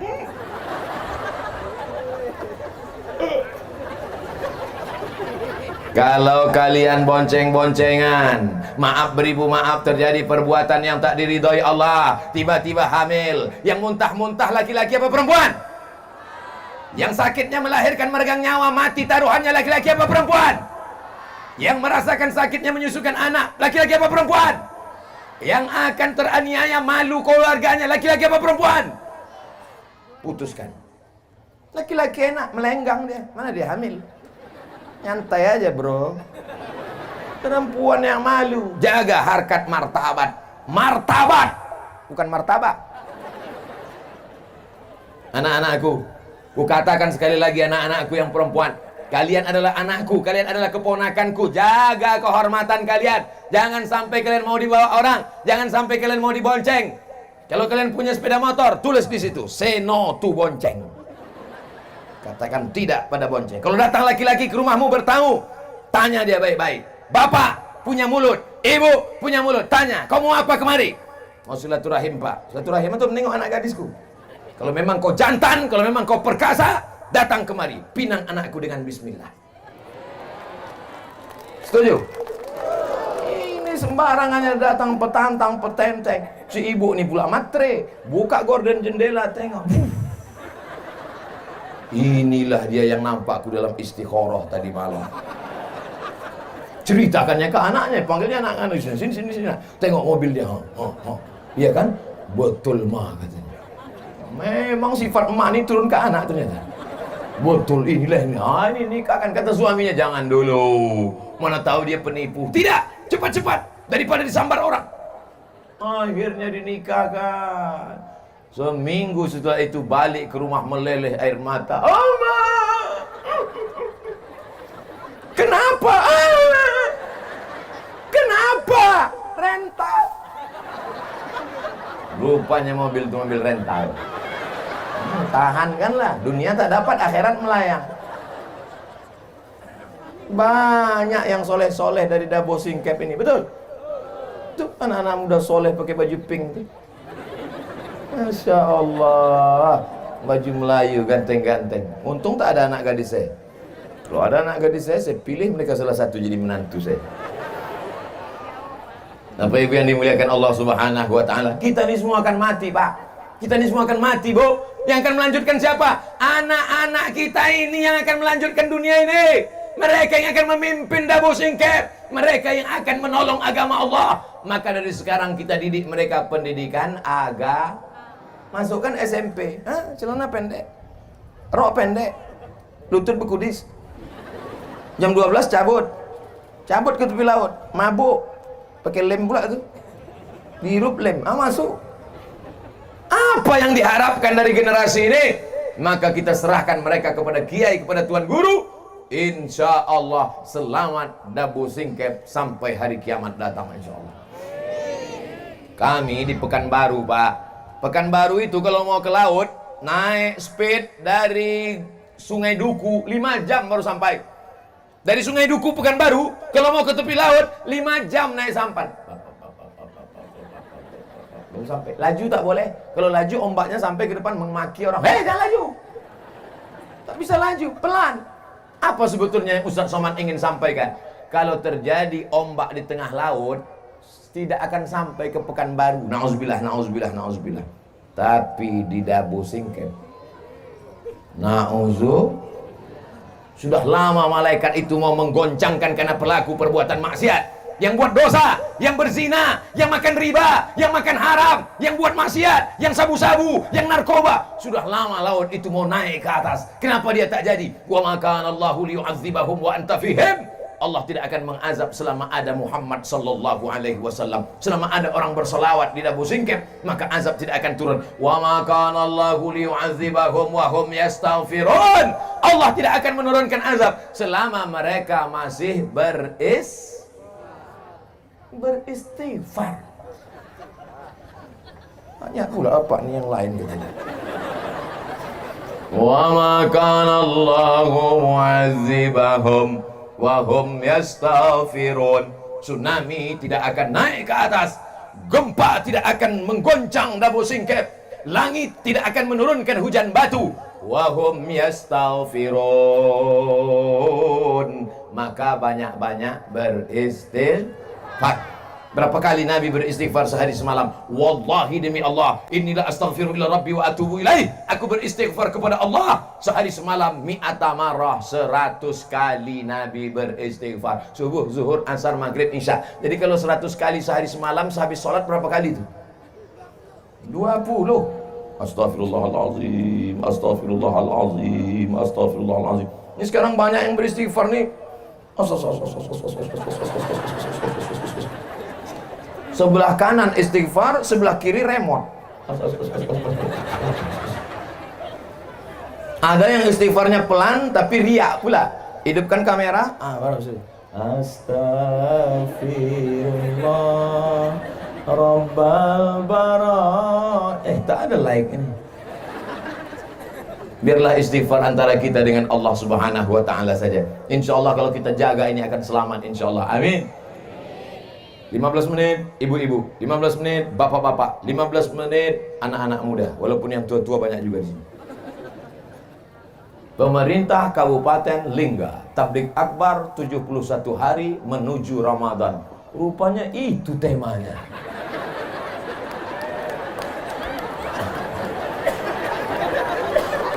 Kalau kalian bonceng-boncengan, maaf beribu maaf, terjadi perbuatan yang tak diridhoi Allah, tiba-tiba hamil, yang muntah-muntah laki-laki apa perempuan? Yang sakitnya melahirkan meregang nyawa, mati taruhannya laki-laki apa perempuan? Yang merasakan sakitnya menyusukan anak, laki-laki apa perempuan? Yang akan teraniaya malu keluarganya, laki-laki apa perempuan? Putuskan. Laki-laki enak, melenggang dia, mana dia hamil? Nyantai aja bro. Perempuan yang malu. Jaga harkat martabat. Martabat, bukan martabak. Anak-anakku, ku katakan sekali lagi, anak-anakku yang perempuan, Kalian adalah anakku, kalian adalah keponakanku. Jaga kehormatan kalian. Jangan sampai kalian mau dibawa orang, jangan sampai kalian mau dibonceng. Kalau kalian punya sepeda motor, tulis di situ, say no to bonceng. Katakan tidak pada bonceng. Kalau datang laki-laki ke rumahmu bertamu, tanya dia baik-baik. Bapak punya mulut, ibu punya mulut, tanya, kau mau apa kemari? Mau silaturahim, Pak. Silaturahim itu menengok anak gadisku. Kalau memang kau jantan, kalau memang kau perkasa, datang kemari, pinang anakku dengan bismillah. Setuju? Ini sembarangannya datang petantang, petenteng. Si ibu ini pula matre, buka gorden jendela, tengok. Inilah dia yang nampakku dalam istikharah tadi malam. Ceritakannya ke anaknya, panggilnya anak-anak, sini. Tengok mobil dia. Iya kan? Betul mah katanya. Memang sifat emak ini turun ke anak ternyata. Betul, inilah ini. Ini nikahkan, kata suaminya. Jangan dulu, mana tahu dia penipu. Tidak, cepat-cepat daripada disambar orang. Akhirnya dinikahkan. Seminggu setelah itu balik ke rumah meleleh air mata. Oma, kenapa? Kenapa? Rental. Rupanya mobil itu mobil rental. Tahankanlah, dunia tak dapat, akhirat melayang. Banyak yang soleh-soleh dari Dabo Singkep ini, betul? Tuh anak-anak muda soleh pakai baju pink tuh. Masya Allah, baju Melayu ganteng-ganteng. Untung tak ada anak gadis saya. Kalau ada anak gadis saya pilih mereka salah satu jadi menantu saya. Bapak Ibu yang dimuliakan Allah Subhanahu wa Ta'ala, kita ini semua akan mati, Pak. Kita ini semua akan mati, Bu. Yang akan melanjutkan siapa? Anak-anak kita ini yang akan melanjutkan dunia ini. Mereka yang akan memimpin Dabo Singkep. Mereka yang akan menolong agama Allah. Maka dari sekarang kita didik mereka pendidikan agama. Masukkan SMP, celana pendek, rok pendek, lutut berkudis. Jam 12 cabut ke tepi laut, mabuk, pakai lem pula tuh, dihirup lem, masuk. Apa yang diharapkan dari generasi ini? Maka kita serahkan mereka kepada kiai, kepada tuan guru. Insya Allah selamat Dabo Singkep sampai hari kiamat datang, insya Allah. Kami di Pekanbaru, Pak. Pekanbaru itu kalau mau ke laut, naik speed dari Sungai Duku 5 jam baru sampai. Dari Sungai Duku Pekanbaru, kalau mau ke tepi laut 5 jam naik sampan. Belum sampai. Laju tak boleh. Kalau laju ombaknya sampai ke depan memaki orang. Hei, jangan laju. Tak bisa laju, pelan. Apa sebetulnya yang Ustaz Somad ingin sampaikan? Kalau terjadi ombak di tengah laut, tidak akan sampai ke Pekanbaru. Nauzubillah. Tapi di Dabo Singkep, sudah lama malaikat itu mau menggoncangkan karena pelaku perbuatan maksiat. Yang buat dosa, yang berzina, yang makan riba, yang makan haram, yang buat maksiat, yang sabu-sabu, yang narkoba. Sudah lama laut itu mau naik ke atas. Kenapa dia tak jadi? Wa ma kana Allahu liyu'adzibahum wa anta fihim. Allah tidak akan mengazab selama ada Muhammad sallallahu alaihi wasallam. Selama ada orang berselawat di Dabo Singkep, maka azab tidak akan turun. Wa ma kana Allahu liyu'adzibahum wa hum yastaghfirun. Allah tidak akan menurunkan azab selama mereka masih beristighfar. Tanya pula apa nih yang lain katanya. Wa ma kana Allahu mu'adzibahum wa hum yastaghfirun. Tsunami tidak akan naik ke atas, gempa tidak akan menggoncang Dabo Singkep, langit tidak akan menurunkan hujan batu. Wa hum yastaghfirun. Maka banyak-banyak beristighfar. Berapa kali Nabi beristighfar sehari semalam? Wallahi demi Allah, inilah astaghfiru ila rabbi wa atubu ilaih. Aku beristighfar kepada Allah sehari semalam mi'ata marrah, 100 kali Nabi beristighfar. Subuh, zuhur, asar, maghrib, isya. Jadi kalau 100 kali sehari semalam, sehabis sholat berapa kali itu? 20. Astaghfirullahaladzim, astaghfirullahaladzim, astaghfirullahaladzim. Ini sekarang banyak yang beristighfar nih. Sebelah kanan istighfar, sebelah kiri remote. Ada yang istighfarnya pelan tapi riak pula. Hidupkan kamera. Baru sih. Astaghfirullah Rabbal bara. Tak ada like ini. Biarlah istighfar antara kita dengan Allah Subhanahu wa taala saja. Insyaallah kalau kita jaga ini akan selamat insyaallah. Amin. 15 menit ibu-ibu, 15 menit bapak-bapak, 15 menit anak-anak muda. Walaupun yang tua-tua banyak juga di sini. Pemerintah Kabupaten Lingga tabligh akbar 71 hari menuju Ramadan. Rupanya itu temanya.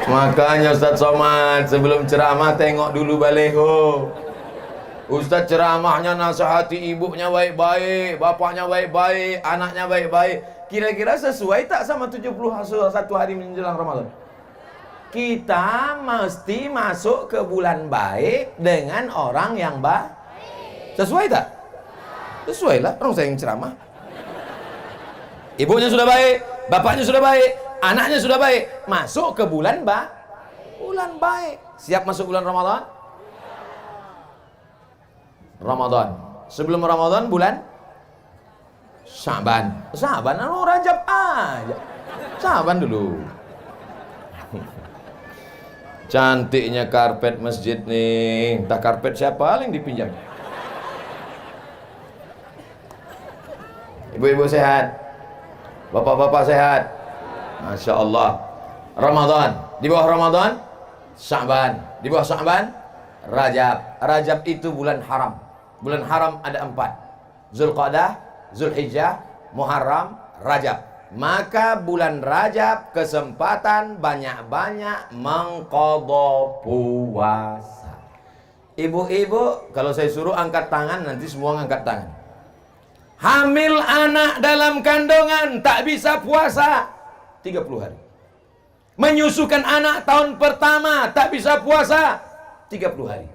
Makanya Ustaz Somad sebelum ceramah tengok dulu baleho. Ustaz ceramahnya nasihati ibunya baik-baik, bapaknya baik-baik, anaknya baik-baik. Kira-kira sesuai tak sama 71 hari menjelang Ramadan? Kita mesti masuk ke bulan baik dengan orang yang baik. Sesuai tak? Sesuai lah, orang saya yang ceramah. Ibunya sudah baik, bapaknya sudah baik, anaknya sudah baik. Masuk ke bulan bulan baik. Siap masuk bulan Ramadan? Ramadan. Sebelum Ramadan bulan Syaban. Syaban, Rajab aja. Syaban dulu. Cantiknya karpet masjid nih. Entah karpet siapa yang dipinjam. Ibu-ibu sehat? Bapak-bapak sehat? Masya Allah. Ramadan. Di bawah Ramadan Syaban. Di bawah Syaban Rajab. Rajab itu bulan haram. Bulan haram ada 4. Zulqa'dah, Zulhijjah, Muharram, Rajab. Maka bulan Rajab kesempatan banyak-banyak mengqadha puasa. Ibu-ibu, kalau saya suruh angkat tangan, nanti semua angkat tangan. Hamil anak dalam kandungan tak bisa puasa 30 hari. Menyusukan anak tahun pertama tak bisa puasa 30 hari.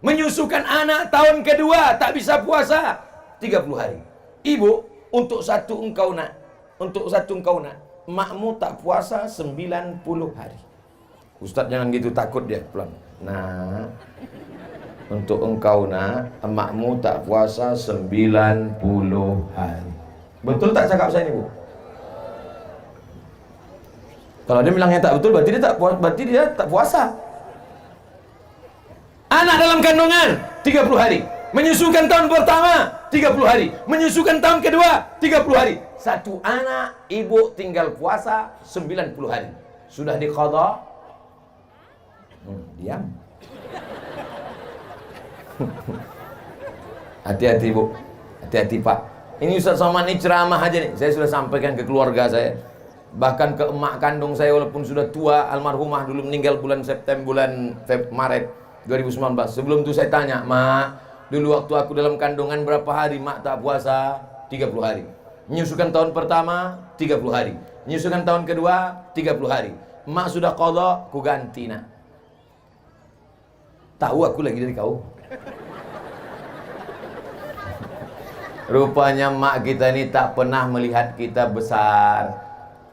Menyusukan anak tahun kedua tak bisa puasa 30 hari. Ibu, untuk satu engkau nak, makmu tak puasa 90 hari. Ustaz jangan gitu, takut dia pelan. Nah, untuk engkau nak, makmu tak puasa 90 hari. Betul tak cakap saya ini, Bu? Kalau dia bilangnya tak betul, berarti dia tak puasa. Anak dalam kandungan 30 hari. Menyusukan tahun pertama 30 hari. Menyusukan tahun kedua 30 hari. Satu anak ibu tinggal puasa 90 hari. Sudah diqadha? Diam. Hati-hati, Bu. Hati-hati, Pak. Ini Ustaz Somad ini ceramah aja nih. Saya sudah sampaikan ke keluarga saya. Bahkan ke emak kandung saya walaupun sudah tua, almarhumah dulu meninggal bulan Maret 2019. Sebelum itu saya tanya, "Mak, dulu waktu aku dalam kandungan berapa hari mak tak puasa?" 30 hari. Menyusukan tahun pertama 30 hari. Menyusukan tahun kedua 30 hari. Mak sudah qadha, ku ganti nak. Tahu aku lagi dari kau. Rupanya mak kita ini tak pernah melihat kita besar.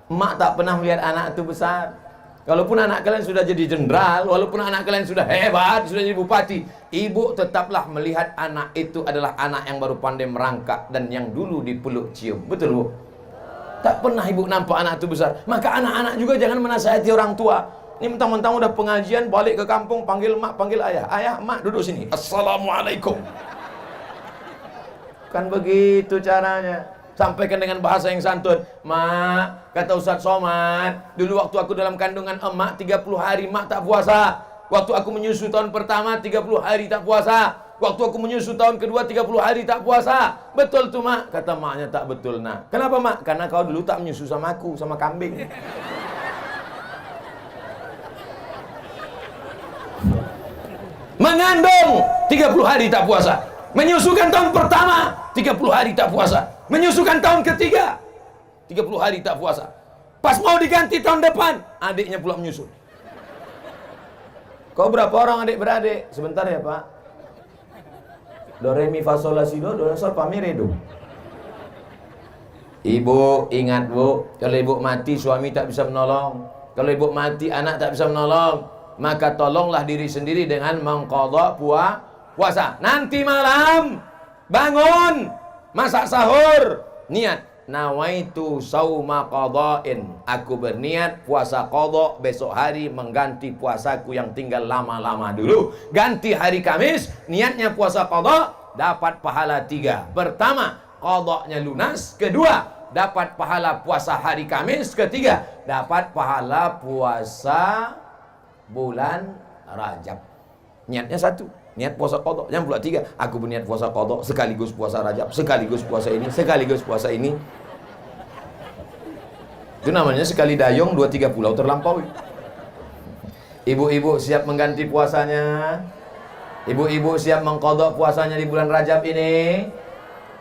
Mak tak pernah melihat anak itu besar. Walaupun anak kalian sudah jadi jenderal, walaupun anak kalian sudah hebat, sudah jadi bupati, ibu tetaplah melihat anak itu adalah anak yang baru pandai merangkak dan yang dulu dipeluk cium. Betul, Bu? Tak pernah ibu nampak anak itu besar. Maka anak-anak juga jangan menasihati orang tua. Ini mentang-mentang udah pengajian, balik ke kampung, panggil mak, panggil ayah. Ayah, mak, duduk sini. Assalamualaikum. Kan begitu caranya. Sampaikan dengan bahasa yang santun. Mak, kata Ustaz Somad, dulu waktu aku dalam kandungan emak 30 hari mak tak puasa. Waktu aku menyusu tahun pertama 30 hari tak puasa. Waktu aku menyusu tahun kedua 30 hari tak puasa. Betul tuh, Mak. Kata maknya tak betul, nak. Kenapa, Mak? Karena kau dulu tak menyusu sama aku, sama kambing. Mengandung 30 hari tak puasa. Menyusukan tahun pertama 30 hari tak puasa. Menyusukan tahun ketiga 30 hari tak puasa. Pas mau diganti tahun depan, adiknya pula menyusul. Kau berapa orang adik-beradik? Sebentar ya, Pak. Do re mi fa sol la si do sol fa mi re do. Ibu ingat, Bu, kalau ibu mati suami tak bisa menolong. Kalau ibu mati anak tak bisa menolong. maka tolonglah diri sendiri dengan mengqadha puasa. Nanti malam bangun, masak sahur, niat nawaitu sauma qadhain, aku berniat puasa qadha besok hari mengganti puasaku yang tinggal lama-lama dulu. Ganti hari Kamis, niatnya puasa qadha, dapat pahala 3. Pertama, qadhanya lunas. Kedua, dapat pahala puasa hari Kamis. Ketiga, dapat pahala puasa bulan Rajab. Niatnya 1, niat puasa qadha. Yang pula 3, aku berniat puasa qadha sekaligus puasa Rajab, sekaligus puasa ini, sekaligus puasa ini. Itu namanya sekali dayung 2-3 pulau terlampaui. Ibu-ibu siap mengganti puasanya? Ibu-ibu siap mengqadha puasanya di bulan Rajab ini?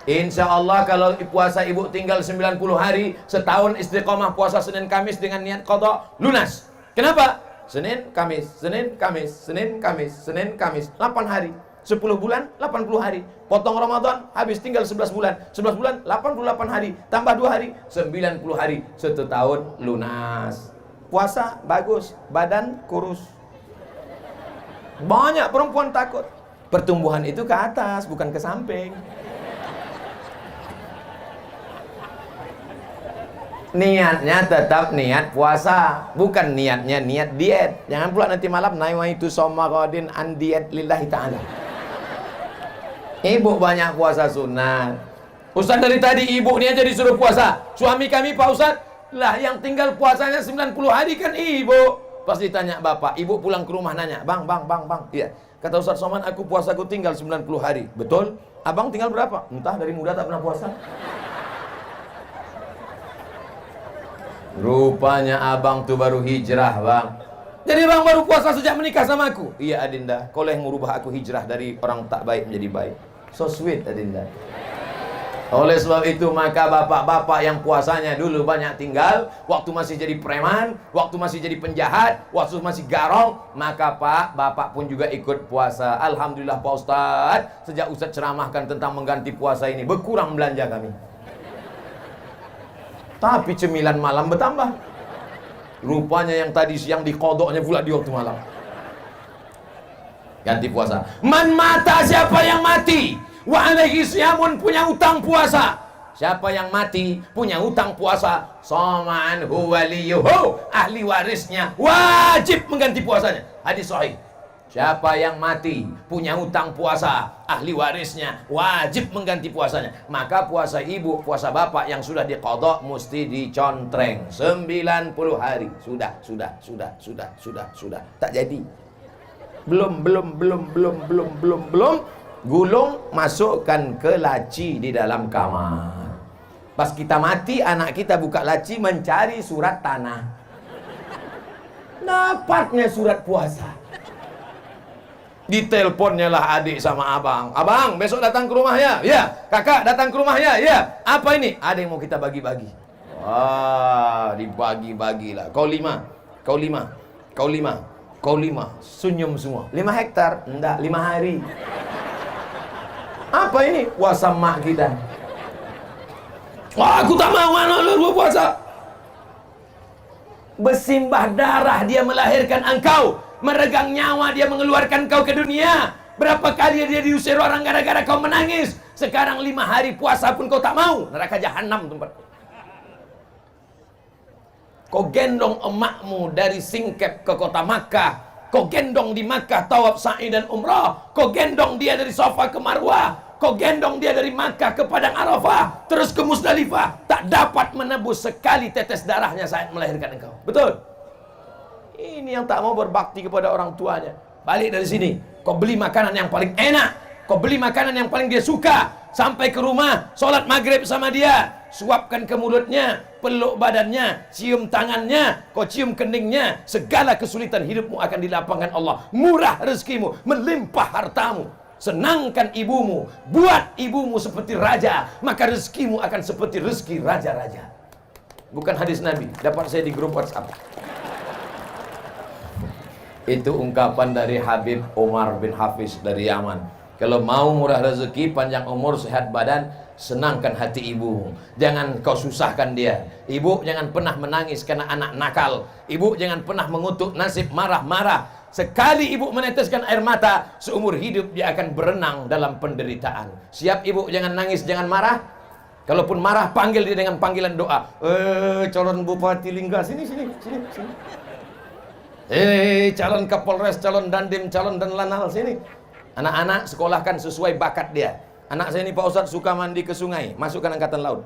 Insya Allah kalau puasa ibu tinggal 90 hari, setahun istiqomah puasa Senin Kamis dengan niat qadha, lunas. Kenapa? Senin Kamis, Senin Kamis, Senin Kamis, Senin Kamis, 8 hari. 10 bulan, 80 hari. Potong Ramadan, habis tinggal 11 bulan. 11 bulan, 88 hari. Tambah 2 hari, 90 hari. 1 tahun lunas. Puasa, bagus. Badan, kurus. Banyak perempuan takut. Pertumbuhan itu ke atas, bukan ke samping. Niatnya tetap niat puasa, bukan niatnya niat diet. Jangan pula nanti malam nawaitu shauma ghadin an diet lillahi ta'ala. Ibu banyak puasa sunat. Ustaz dari tadi ibu ni aja disuruh puasa. Suami kami Pak Ustaz, lah yang tinggal puasanya 90 hari kan ibu. Pas ditanya bapak, ibu pulang ke rumah nanya, bang. Iya. Kata Ustaz Somad, aku puasaku tinggal 90 hari. Betul? Abang tinggal berapa? Entah, dari muda tak pernah puasa. Rupanya abang tuh baru hijrah, bang. Jadi bang baru puasa sejak menikah sama aku. Iya Adinda, kau yang merubah aku hijrah dari orang tak baik menjadi baik. So sweet Adinda. Oleh sebab itu maka bapak-bapak yang puasanya dulu banyak tinggal, waktu masih jadi preman, waktu masih jadi penjahat, waktu masih garong, maka pak, bapak pun juga ikut puasa. Alhamdulillah Pak Ustadz, sejak Ustadz ceramahkan tentang mengganti puasa ini, berkurang belanja kami. Tapi cemilan malam bertambah. Rupanya yang tadi siang dikodoknya pula di waktu malam. Ganti puasa. Man mata, siapa yang mati, wa alaihi siyamun, punya utang puasa. Siapa yang mati punya utang puasa, shaman waliyuhu, ahli warisnya wajib mengganti puasanya. Hadis sahih. Siapa yang mati punya utang puasa, ahli warisnya wajib mengganti puasanya. Maka puasa ibu, puasa bapak yang sudah diqadha mesti dicontreng 90 hari. Sudah. Tak jadi. Belum. Gulung masukkan ke laci di dalam kamar. Pas kita mati, anak kita buka laci mencari surat tanah. Dapatnya surat puasa. Diteleponnya lah adik sama abang. Abang, besok datang ke rumah ya? Ya. Kakak datang ke rumah ya? Ya. Apa ini? Ada yang mau kita bagi-bagi. Wah, dibagi-bagilah. Kau 5. Senyum semua. 5 hektar? Enggak, 5 hari. Apa ini? Puasa mak kita. Wah, aku tak mau anak lu puasa. Bersimbah darah dia melahirkan engkau. Meregang nyawa dia mengeluarkan kau ke dunia. Berapa kali dia diusir orang gara-gara kau menangis. Sekarang 5 hari puasa pun kau tak mau. Neraka jahanam tempat. Kau gendong emakmu dari Singkep ke kota Makkah. Kau gendong di Makkah tawaf sa'i dan umrah. Kau gendong dia dari Safa ke Marwah. Kau gendong dia dari Makkah ke Padang Arafah, terus ke Musdalifah. Tak dapat menebus sekali tetes darahnya saat melahirkan engkau. Betul? Ini yang tak mau berbakti kepada orang tuanya. Balik dari sini, kau beli makanan yang paling enak, kau beli makanan yang paling dia suka. Sampai ke rumah, sholat maghrib sama dia, suapkan ke mulutnya, peluk badannya, cium tangannya, kau cium keningnya. Segala kesulitan hidupmu akan dilapangkan Allah. Murah rezekimu, melimpah hartamu. Senangkan ibumu, buat ibumu seperti raja, maka rezekimu akan seperti rezeki raja-raja. Bukan hadis Nabi, dapat saya di grup WhatsApp. Itu ungkapan dari Habib Umar bin Hafiz dari Yaman. Kalau mau murah rezeki, panjang umur, sehat badan, senangkan hati ibumu. Jangan kau susahkan dia. Ibu jangan pernah menangis karena anak nakal. Ibu jangan pernah mengutuk nasib marah-marah. Sekali ibu meneteskan air mata, seumur hidup dia akan berenang dalam penderitaan. Siap ibu, jangan nangis, jangan marah. Kalaupun marah, panggil dia dengan panggilan doa. Calon Bupati Lingga, sini. Calon Kapolres, calon Dandim, calon dan Lanal, sini. Anak-anak sekolahkan sesuai bakat dia. Anak saya ini Pak Ustadz suka mandi ke sungai, masukkan Angkatan Laut.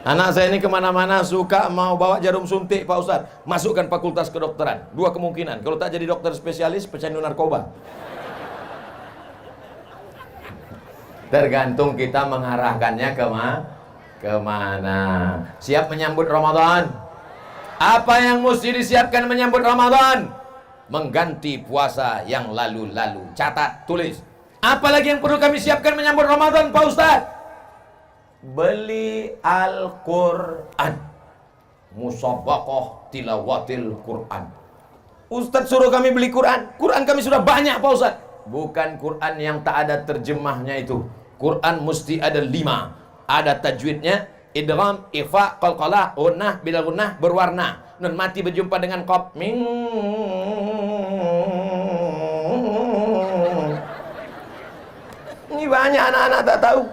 Anak saya ini kemana-mana suka mau bawa jarum suntik Pak Ustadz, masukkan fakultas kedokteran. Dua kemungkinan, kalau tak jadi dokter spesialis, pecandu narkoba. Tergantung kita mengarahkannya kemana. Siap menyambut Ramadan? Apa yang mesti disiapkan menyambut Ramadan? Mengganti puasa yang lalu-lalu. Catat, tulis. Apalagi yang perlu kami siapkan menyambut Ramadan Pak Ustadz? Beli Al-Quran, musabaqah tilawatil Quran. Ustadz suruh kami beli Quran. Quran kami sudah banyak Pak Ustadz. Bukan Quran yang tak ada terjemahnya itu. Quran mesti ada 5. Ada tajwidnya, idgham, ifa, qalqalah, gunnah, bila gunnah, berwarna. Nun mati berjumpa dengan qaf. Ini banyak anak-anak tak tahu.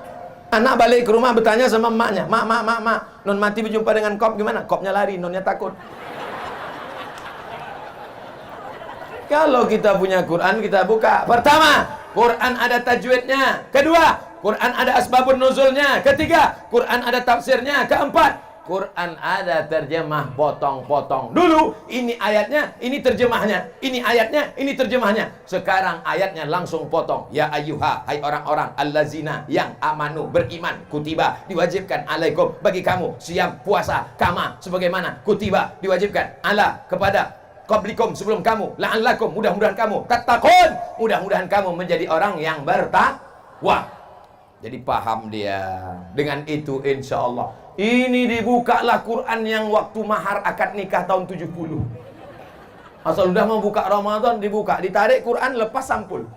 Anak balik ke rumah bertanya sama emaknya, mak, nun mati berjumpa dengan kop gimana? Kopnya lari, nonnya takut. Kalau kita punya Quran, kita buka. Pertama, Quran ada tajwidnya. Kedua, Quran ada asbabun nuzulnya. Ketiga, Quran ada tafsirnya. Keempat, Quran ada terjemah potong-potong. Dulu ini ayatnya, ini terjemahnya. Ini ayatnya, ini terjemahnya. Sekarang ayatnya langsung potong. Ya ayyuha, hai orang-orang allazina yang amanu, beriman, kutiba, diwajibkan alaikum, bagi kamu siam puasa kama sebagaimana kutiba diwajibkan ala kepada qablikum, sebelum kamu, la'allakum, mudah-mudahan kamu tattaqun, mudah-mudahan kamu menjadi orang yang bertakwa. Jadi paham dia. Dengan itu insya Allah ini dibukalah Quran yang waktu mahar akad nikah tahun 70. Asal udah mau buka Ramadan dibuka, ditarik Quran lepas sampul.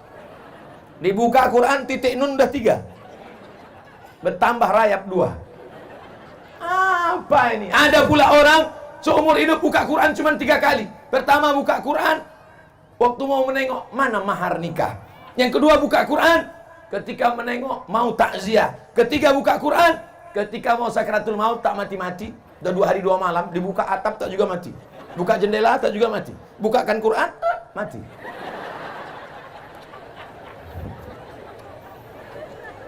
Dibuka Quran titik nun udah 3. Bertambah rayap 2. Apa ini? Ada pula orang seumur hidup buka Quran cuma 3 kali. Pertama buka Quran waktu mau menengok mana mahar nikah. Yang kedua buka Quran ketika menengok mau takziah. Ketiga buka Quran ketika mau sakratul maut tak mati-mati. Udah 2 hari 2 malam, dibuka atap tak juga mati. Buka jendela tak juga mati. Bukakan Quran, mati.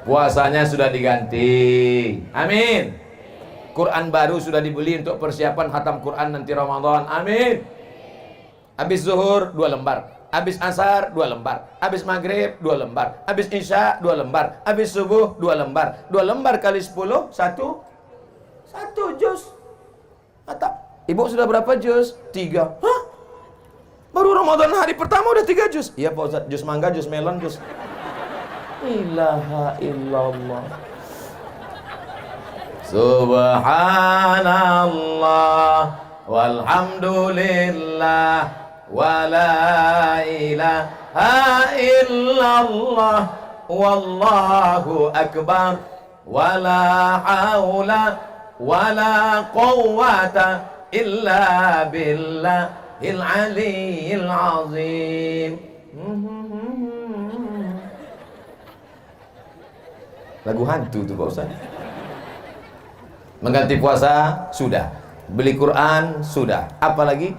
Puasanya sudah diganti. Amin. Quran baru sudah dibeli untuk persiapan khatam Quran nanti Ramadan. Amin. Habis zuhur 2 lembar. Habis asar 2 lembar, habis maghrib 2 lembar, habis isya 2 lembar, habis subuh 2 lembar. 2 lembar kali 10 satu juz. Atap. Ibu sudah berapa juz? 3. Hah? Baru Ramadan hari pertama udah 3 juz. Iya Pak Ustaz, juz mangga, juz melon, juz. Ilaha illallah. Subhanallah walhamdulillah wala ilaha illallah wallahu akbar wala haula wala quwwata illa billahil aliyyil azim. Lagu hantu tuh Pak Ustaz. Mengganti puasa sudah, beli Quran sudah, apalagi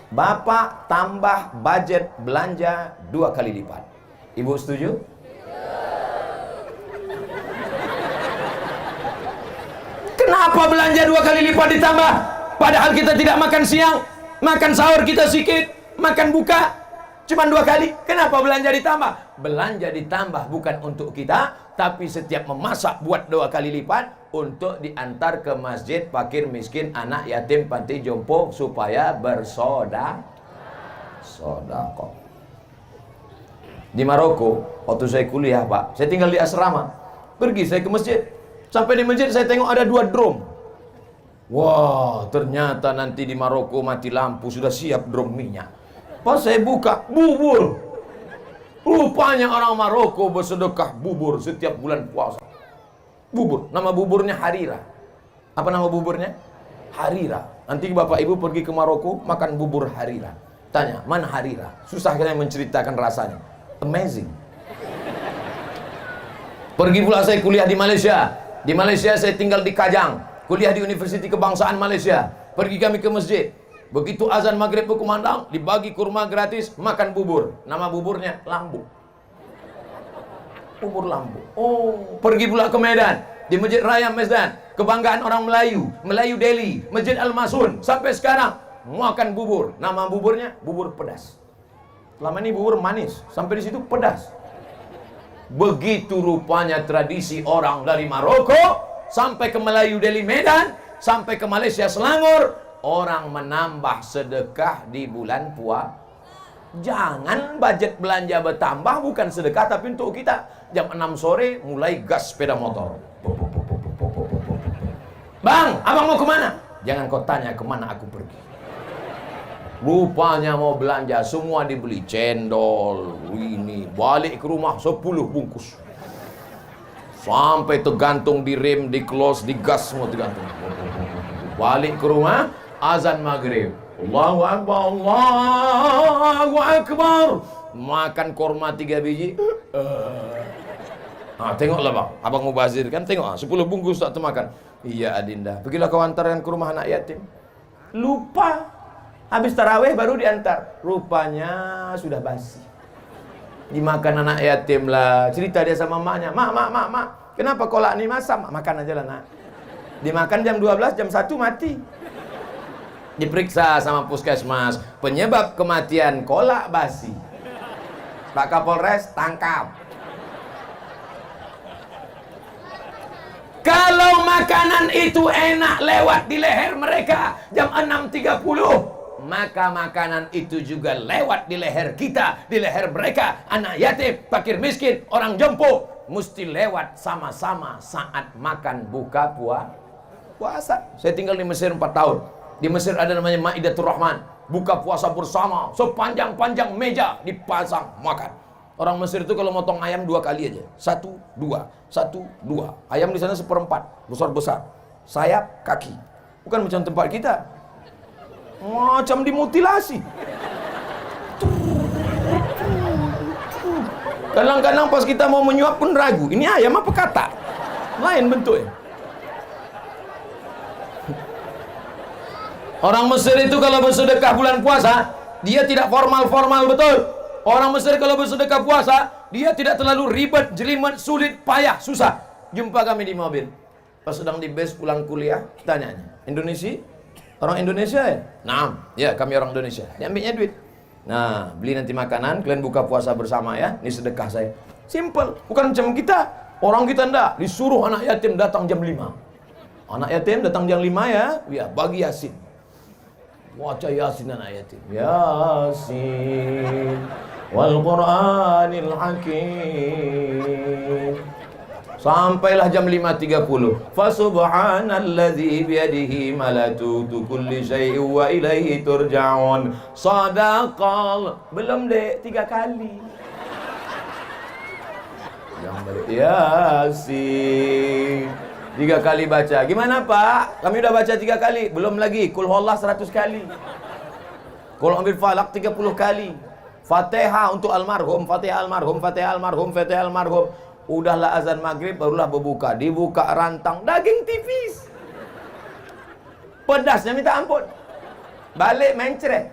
Bapak tambah budget belanja 2 kali lipat. Ibu setuju? Kenapa belanja 2 kali lipat ditambah? Padahal kita tidak makan siang, makan sahur kita sikit, makan buka cuma 2 kali. Kenapa belanja ditambah? Belanja ditambah bukan untuk kita, tapi setiap memasak buat 2 kali lipat untuk diantar ke masjid fakir miskin, anak yatim, panti jompo supaya bersodakoh. Di Maroko waktu saya kuliah Pak, saya tinggal di asrama. Pergi saya ke masjid. Sampai di masjid saya tengok ada 2 drum. Wah, ternyata nanti di Maroko mati lampu sudah siap drum minyak. Pas saya buka, bubur. Rupanya orang Maroko bersedekah bubur setiap bulan puasa. Bubur, nama buburnya Harira. Apa nama buburnya? Harira. Nanti bapak ibu pergi ke Maroko makan bubur harira. Tanya, mana harira? Susah kita menceritakan rasanya. Amazing. Pergi pula saya kuliah di Malaysia. Di Malaysia saya tinggal di Kajang. Kuliah di Universiti Kebangsaan Malaysia. Pergi kami ke masjid. Begitu azan maghrib berkumandang, dibagi kurma gratis, makan bubur. Nama buburnya lambu. Bubur lambu. Oh, pergi pula ke Medan. Di Masjid Raya Medan, kebanggaan orang Melayu, Melayu Delhi, Masjid Al-Masun. Sampai sekarang makan bubur. Nama buburnya bubur pedas. Selama ini bubur manis, sampai di situ pedas. Begitu rupanya tradisi orang dari Maroko sampai ke Melayu Delhi Medan, sampai ke Malaysia Selangor, orang menambah sedekah di bulan puasa. Jangan budget belanja bertambah, bukan sedekah tapi untuk kita. Jam 6 sore mulai gas sepeda motor. Bang, abang mau kemana? Jangan kau tanya kemana aku pergi. Rupanya mau belanja, semua dibeli. Cendol, ini, balik ke rumah 10 bungkus. Sampai tergantung di rem, di close, di gas, semua tergantung. Balik ke rumah, azan maghrib. Allahu Akbar, Allahu Akbar. Makan korma 3 biji. Tengoklah bang, abang mubazir kan, tengok 10 bungkus tak termakan. Iya Adinda, pergilah kau antarkan ke rumah anak yatim. Lupa, habis tarawih baru diantar. Rupanya sudah basi. Dimakan anak yatim lah. Cerita dia sama maknya, mak, kenapa kolak ni masak? Mak, makan aja lah nak. Dimakan jam 12, jam 1 mati. Diperiksa sama puskesmas, penyebab kematian kolak basi. Pak Kapolres tangkap. Kalau makanan itu enak lewat di leher mereka jam 6.30, maka makanan itu juga lewat di leher kita, di leher mereka. Anak yatim, fakir miskin, orang jompo, mesti lewat sama-sama saat makan buka puasa. Saya tinggal di Mesir 4 tahun. Di Mesir ada namanya Maidatul Rahman, buka puasa bersama, sepanjang-panjang meja dipasang makan. Orang Mesir itu kalau motong ayam 2 kali aja. 1, 2, 1, 2. Ayam di sana 1/4, besar-besar. Sayap, kaki. Bukan macam tempat kita. Macam dimutilasi. Kadang-kadang pas kita mau menyuap pun ragu. Ini ayam apa kata? Lain bentuknya. Orang Mesir itu kalau bersedekah bulan puasa, dia tidak formal-formal betul. Orang Mesir kalau bersedekah puasa, dia tidak terlalu ribet, jelimet, sulit, payah, susah. Jumpa kami di mobil. Pas sedang di bus pulang kuliah, tanyanya, Indonesia? Orang Indonesia ya? Nah, ya kami orang Indonesia. Dia ambilnya duit. Nah, beli nanti makanan, kalian buka puasa bersama ya. Ini sedekah saya. Simple, bukan macam kita. Orang kita enggak, disuruh anak yatim datang jam 5. Anak yatim datang jam 5 ya, bagi Yasin. Baca Yasin anak yatim. Yasin wal Qur'anil Hakim. Sampailah jam 5.30. Fa subhanalladzi biyadihi malakutu kulli syai'in wa ilaihi turja'un. Sadaqal. Belum dek, 3 kali. Yang balik Yasin 3 kali baca. Gimana Pak? Kami udah baca 3 kali. Belum lagi. Qul huwallah 100 kali. Qul ambil falak 30 kali. Fatihah untuk almarhum, Fatihah almarhum, Fatihah almarhum, Fatihah almarhum. Udahlah azan maghrib, barulah berbuka. Dibuka rantang daging tipis. Pedasnya minta ampun. Balik main cereh.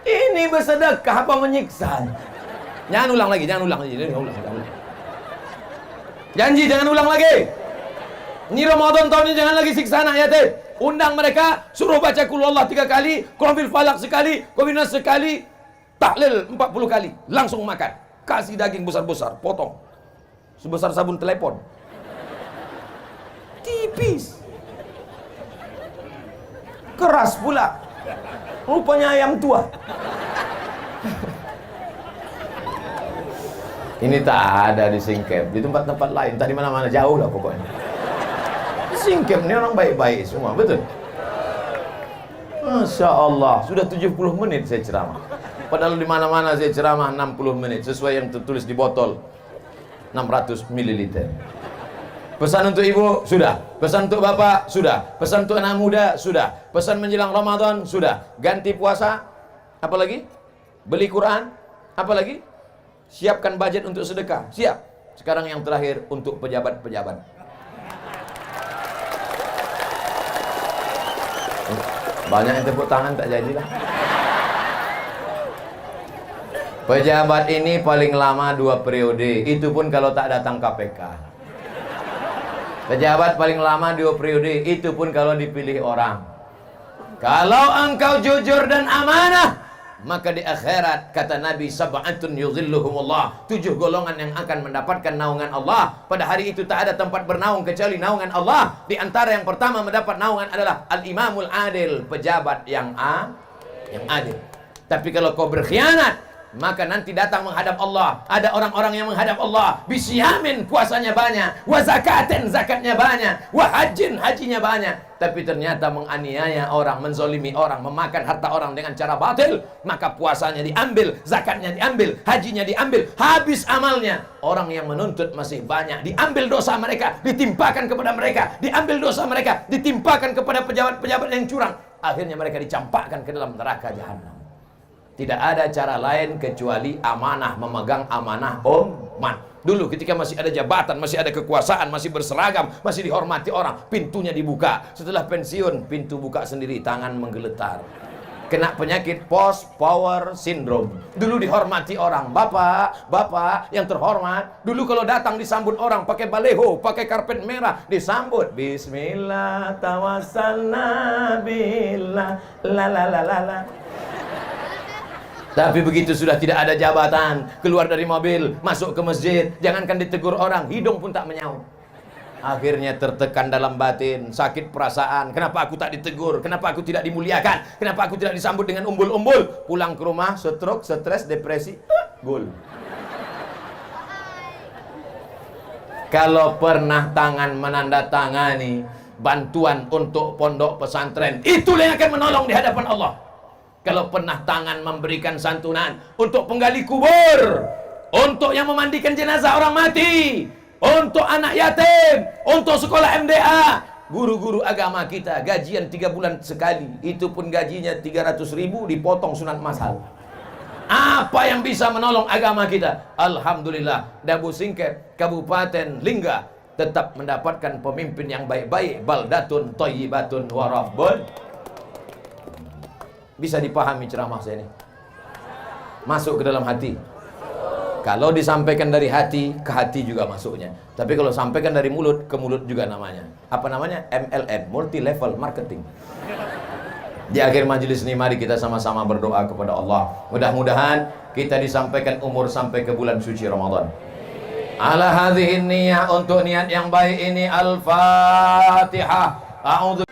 Ini bersedekah apa menyiksa? Jangan ulang lagi, jangan ulang lagi. Janji jangan ulang lagi. Ini Ramadan tahun ini jangan lagi siksa anak yatim. Undang mereka, suruh baca Qul huwallah 3 kali, Qul huwal falaq sekali, Qul huwal nas sekali, tahlil 40 kali, langsung makan. Kasih daging besar-besar, potong. Sebesar sabun telepon. Tipis. Keras pula. Rupanya ayam tua. Ini tak ada di Singkep, di tempat-tempat lain, tak di mana-mana, jauh lah pokoknya. Di Singkep ini orang baik-baik semua, betul? Masya Allah, sudah 70 menit saya ceramah. Padahal di mana-mana saya ceramah 60 menit, sesuai yang tertulis di botol 600 ml. Pesan untuk ibu, sudah. Pesan untuk bapak, sudah. Pesan untuk anak muda, sudah. Pesan menjelang Ramadan, sudah. Ganti puasa, apa lagi? Beli Quran, apa lagi? Siapkan budget untuk sedekah, siap. Sekarang yang terakhir untuk pejabat-pejabat. Banyak yang tepuk tangan, tak jadilah. Pejabat ini paling lama 2 periode, itu pun kalau tak datang KPK. Pejabat paling lama 2 periode, itu pun kalau dipilih orang. Kalau engkau jujur dan amanah, maka di akhirat kata Nabi, sab'atun yuzilluhumullah, 7 golongan yang akan mendapatkan naungan Allah. Pada hari itu tak ada tempat bernaung kecuali naungan Allah. Di antara yang pertama mendapat naungan adalah al-imamul adil, pejabat yang adil. Tapi kalau kau berkhianat, maka nanti datang menghadap Allah. Ada orang-orang yang menghadap Allah bisyamin, puasanya banyak, wa zakatin, zakatnya banyak, wa hajin, hajinya banyak, tapi ternyata menganiaya orang, menzolimi orang, memakan harta orang dengan cara batil. Maka puasanya diambil, zakatnya diambil, hajinya diambil, habis amalnya. Orang yang menuntut masih banyak, diambil dosa mereka, ditimpakan kepada mereka, diambil dosa mereka, ditimpakan kepada pejabat-pejabat yang curang. Akhirnya mereka dicampakkan ke dalam neraka jahanam. Tidak ada cara lain kecuali amanah, memegang amanah umat. Dulu ketika masih ada jabatan, masih ada kekuasaan, masih berseragam, masih dihormati orang, pintunya dibuka. Setelah pensiun, pintu buka sendiri, tangan menggeletar. Kena penyakit post power syndrome. Dulu dihormati orang, bapak yang terhormat. Dulu kalau datang disambut orang pakai baleho, pakai karpet merah, disambut Bismillah tawassalna billah la la la la la. Tapi begitu sudah tidak ada jabatan, keluar dari mobil, masuk ke masjid, jangankan ditegur orang, hidung pun tak menyaut. Akhirnya tertekan dalam batin, sakit perasaan. Kenapa aku tak ditegur? Kenapa aku tidak dimuliakan? Kenapa aku tidak disambut dengan umbul-umbul? Pulang ke rumah, stroke, stres, depresi, gol. Kalau pernah tangan menandatangani bantuan untuk pondok pesantren, itulah yang akan menolong di hadapan Allah. Kalau pernah tangan memberikan santunan untuk penggali kubur, untuk yang memandikan jenazah orang mati, untuk anak yatim, untuk sekolah MDA, guru-guru agama kita gajian 3 bulan sekali, itu pun gajinya 300.000 dipotong sunat masal. Apa yang bisa menolong agama kita? Alhamdulillah, Dabu Singkep, Kabupaten Lingga tetap mendapatkan pemimpin yang baik-baik. Baldatun thayyibatun wa rabbun. Bisa dipahami ceramah saya ini? Masuk ke dalam hati. Kalau disampaikan dari hati, ke hati juga masuknya. Tapi kalau sampaikan dari mulut, ke mulut juga namanya. Apa namanya? MLM, multi level marketing. Di akhir majelis ini mari kita sama-sama berdoa kepada Allah. Mudah-mudahan kita disampaikan umur sampai ke bulan suci Ramadan. Ala hadhihi niyah, untuk niat yang baik ini. Al-Fatihah. A'udzu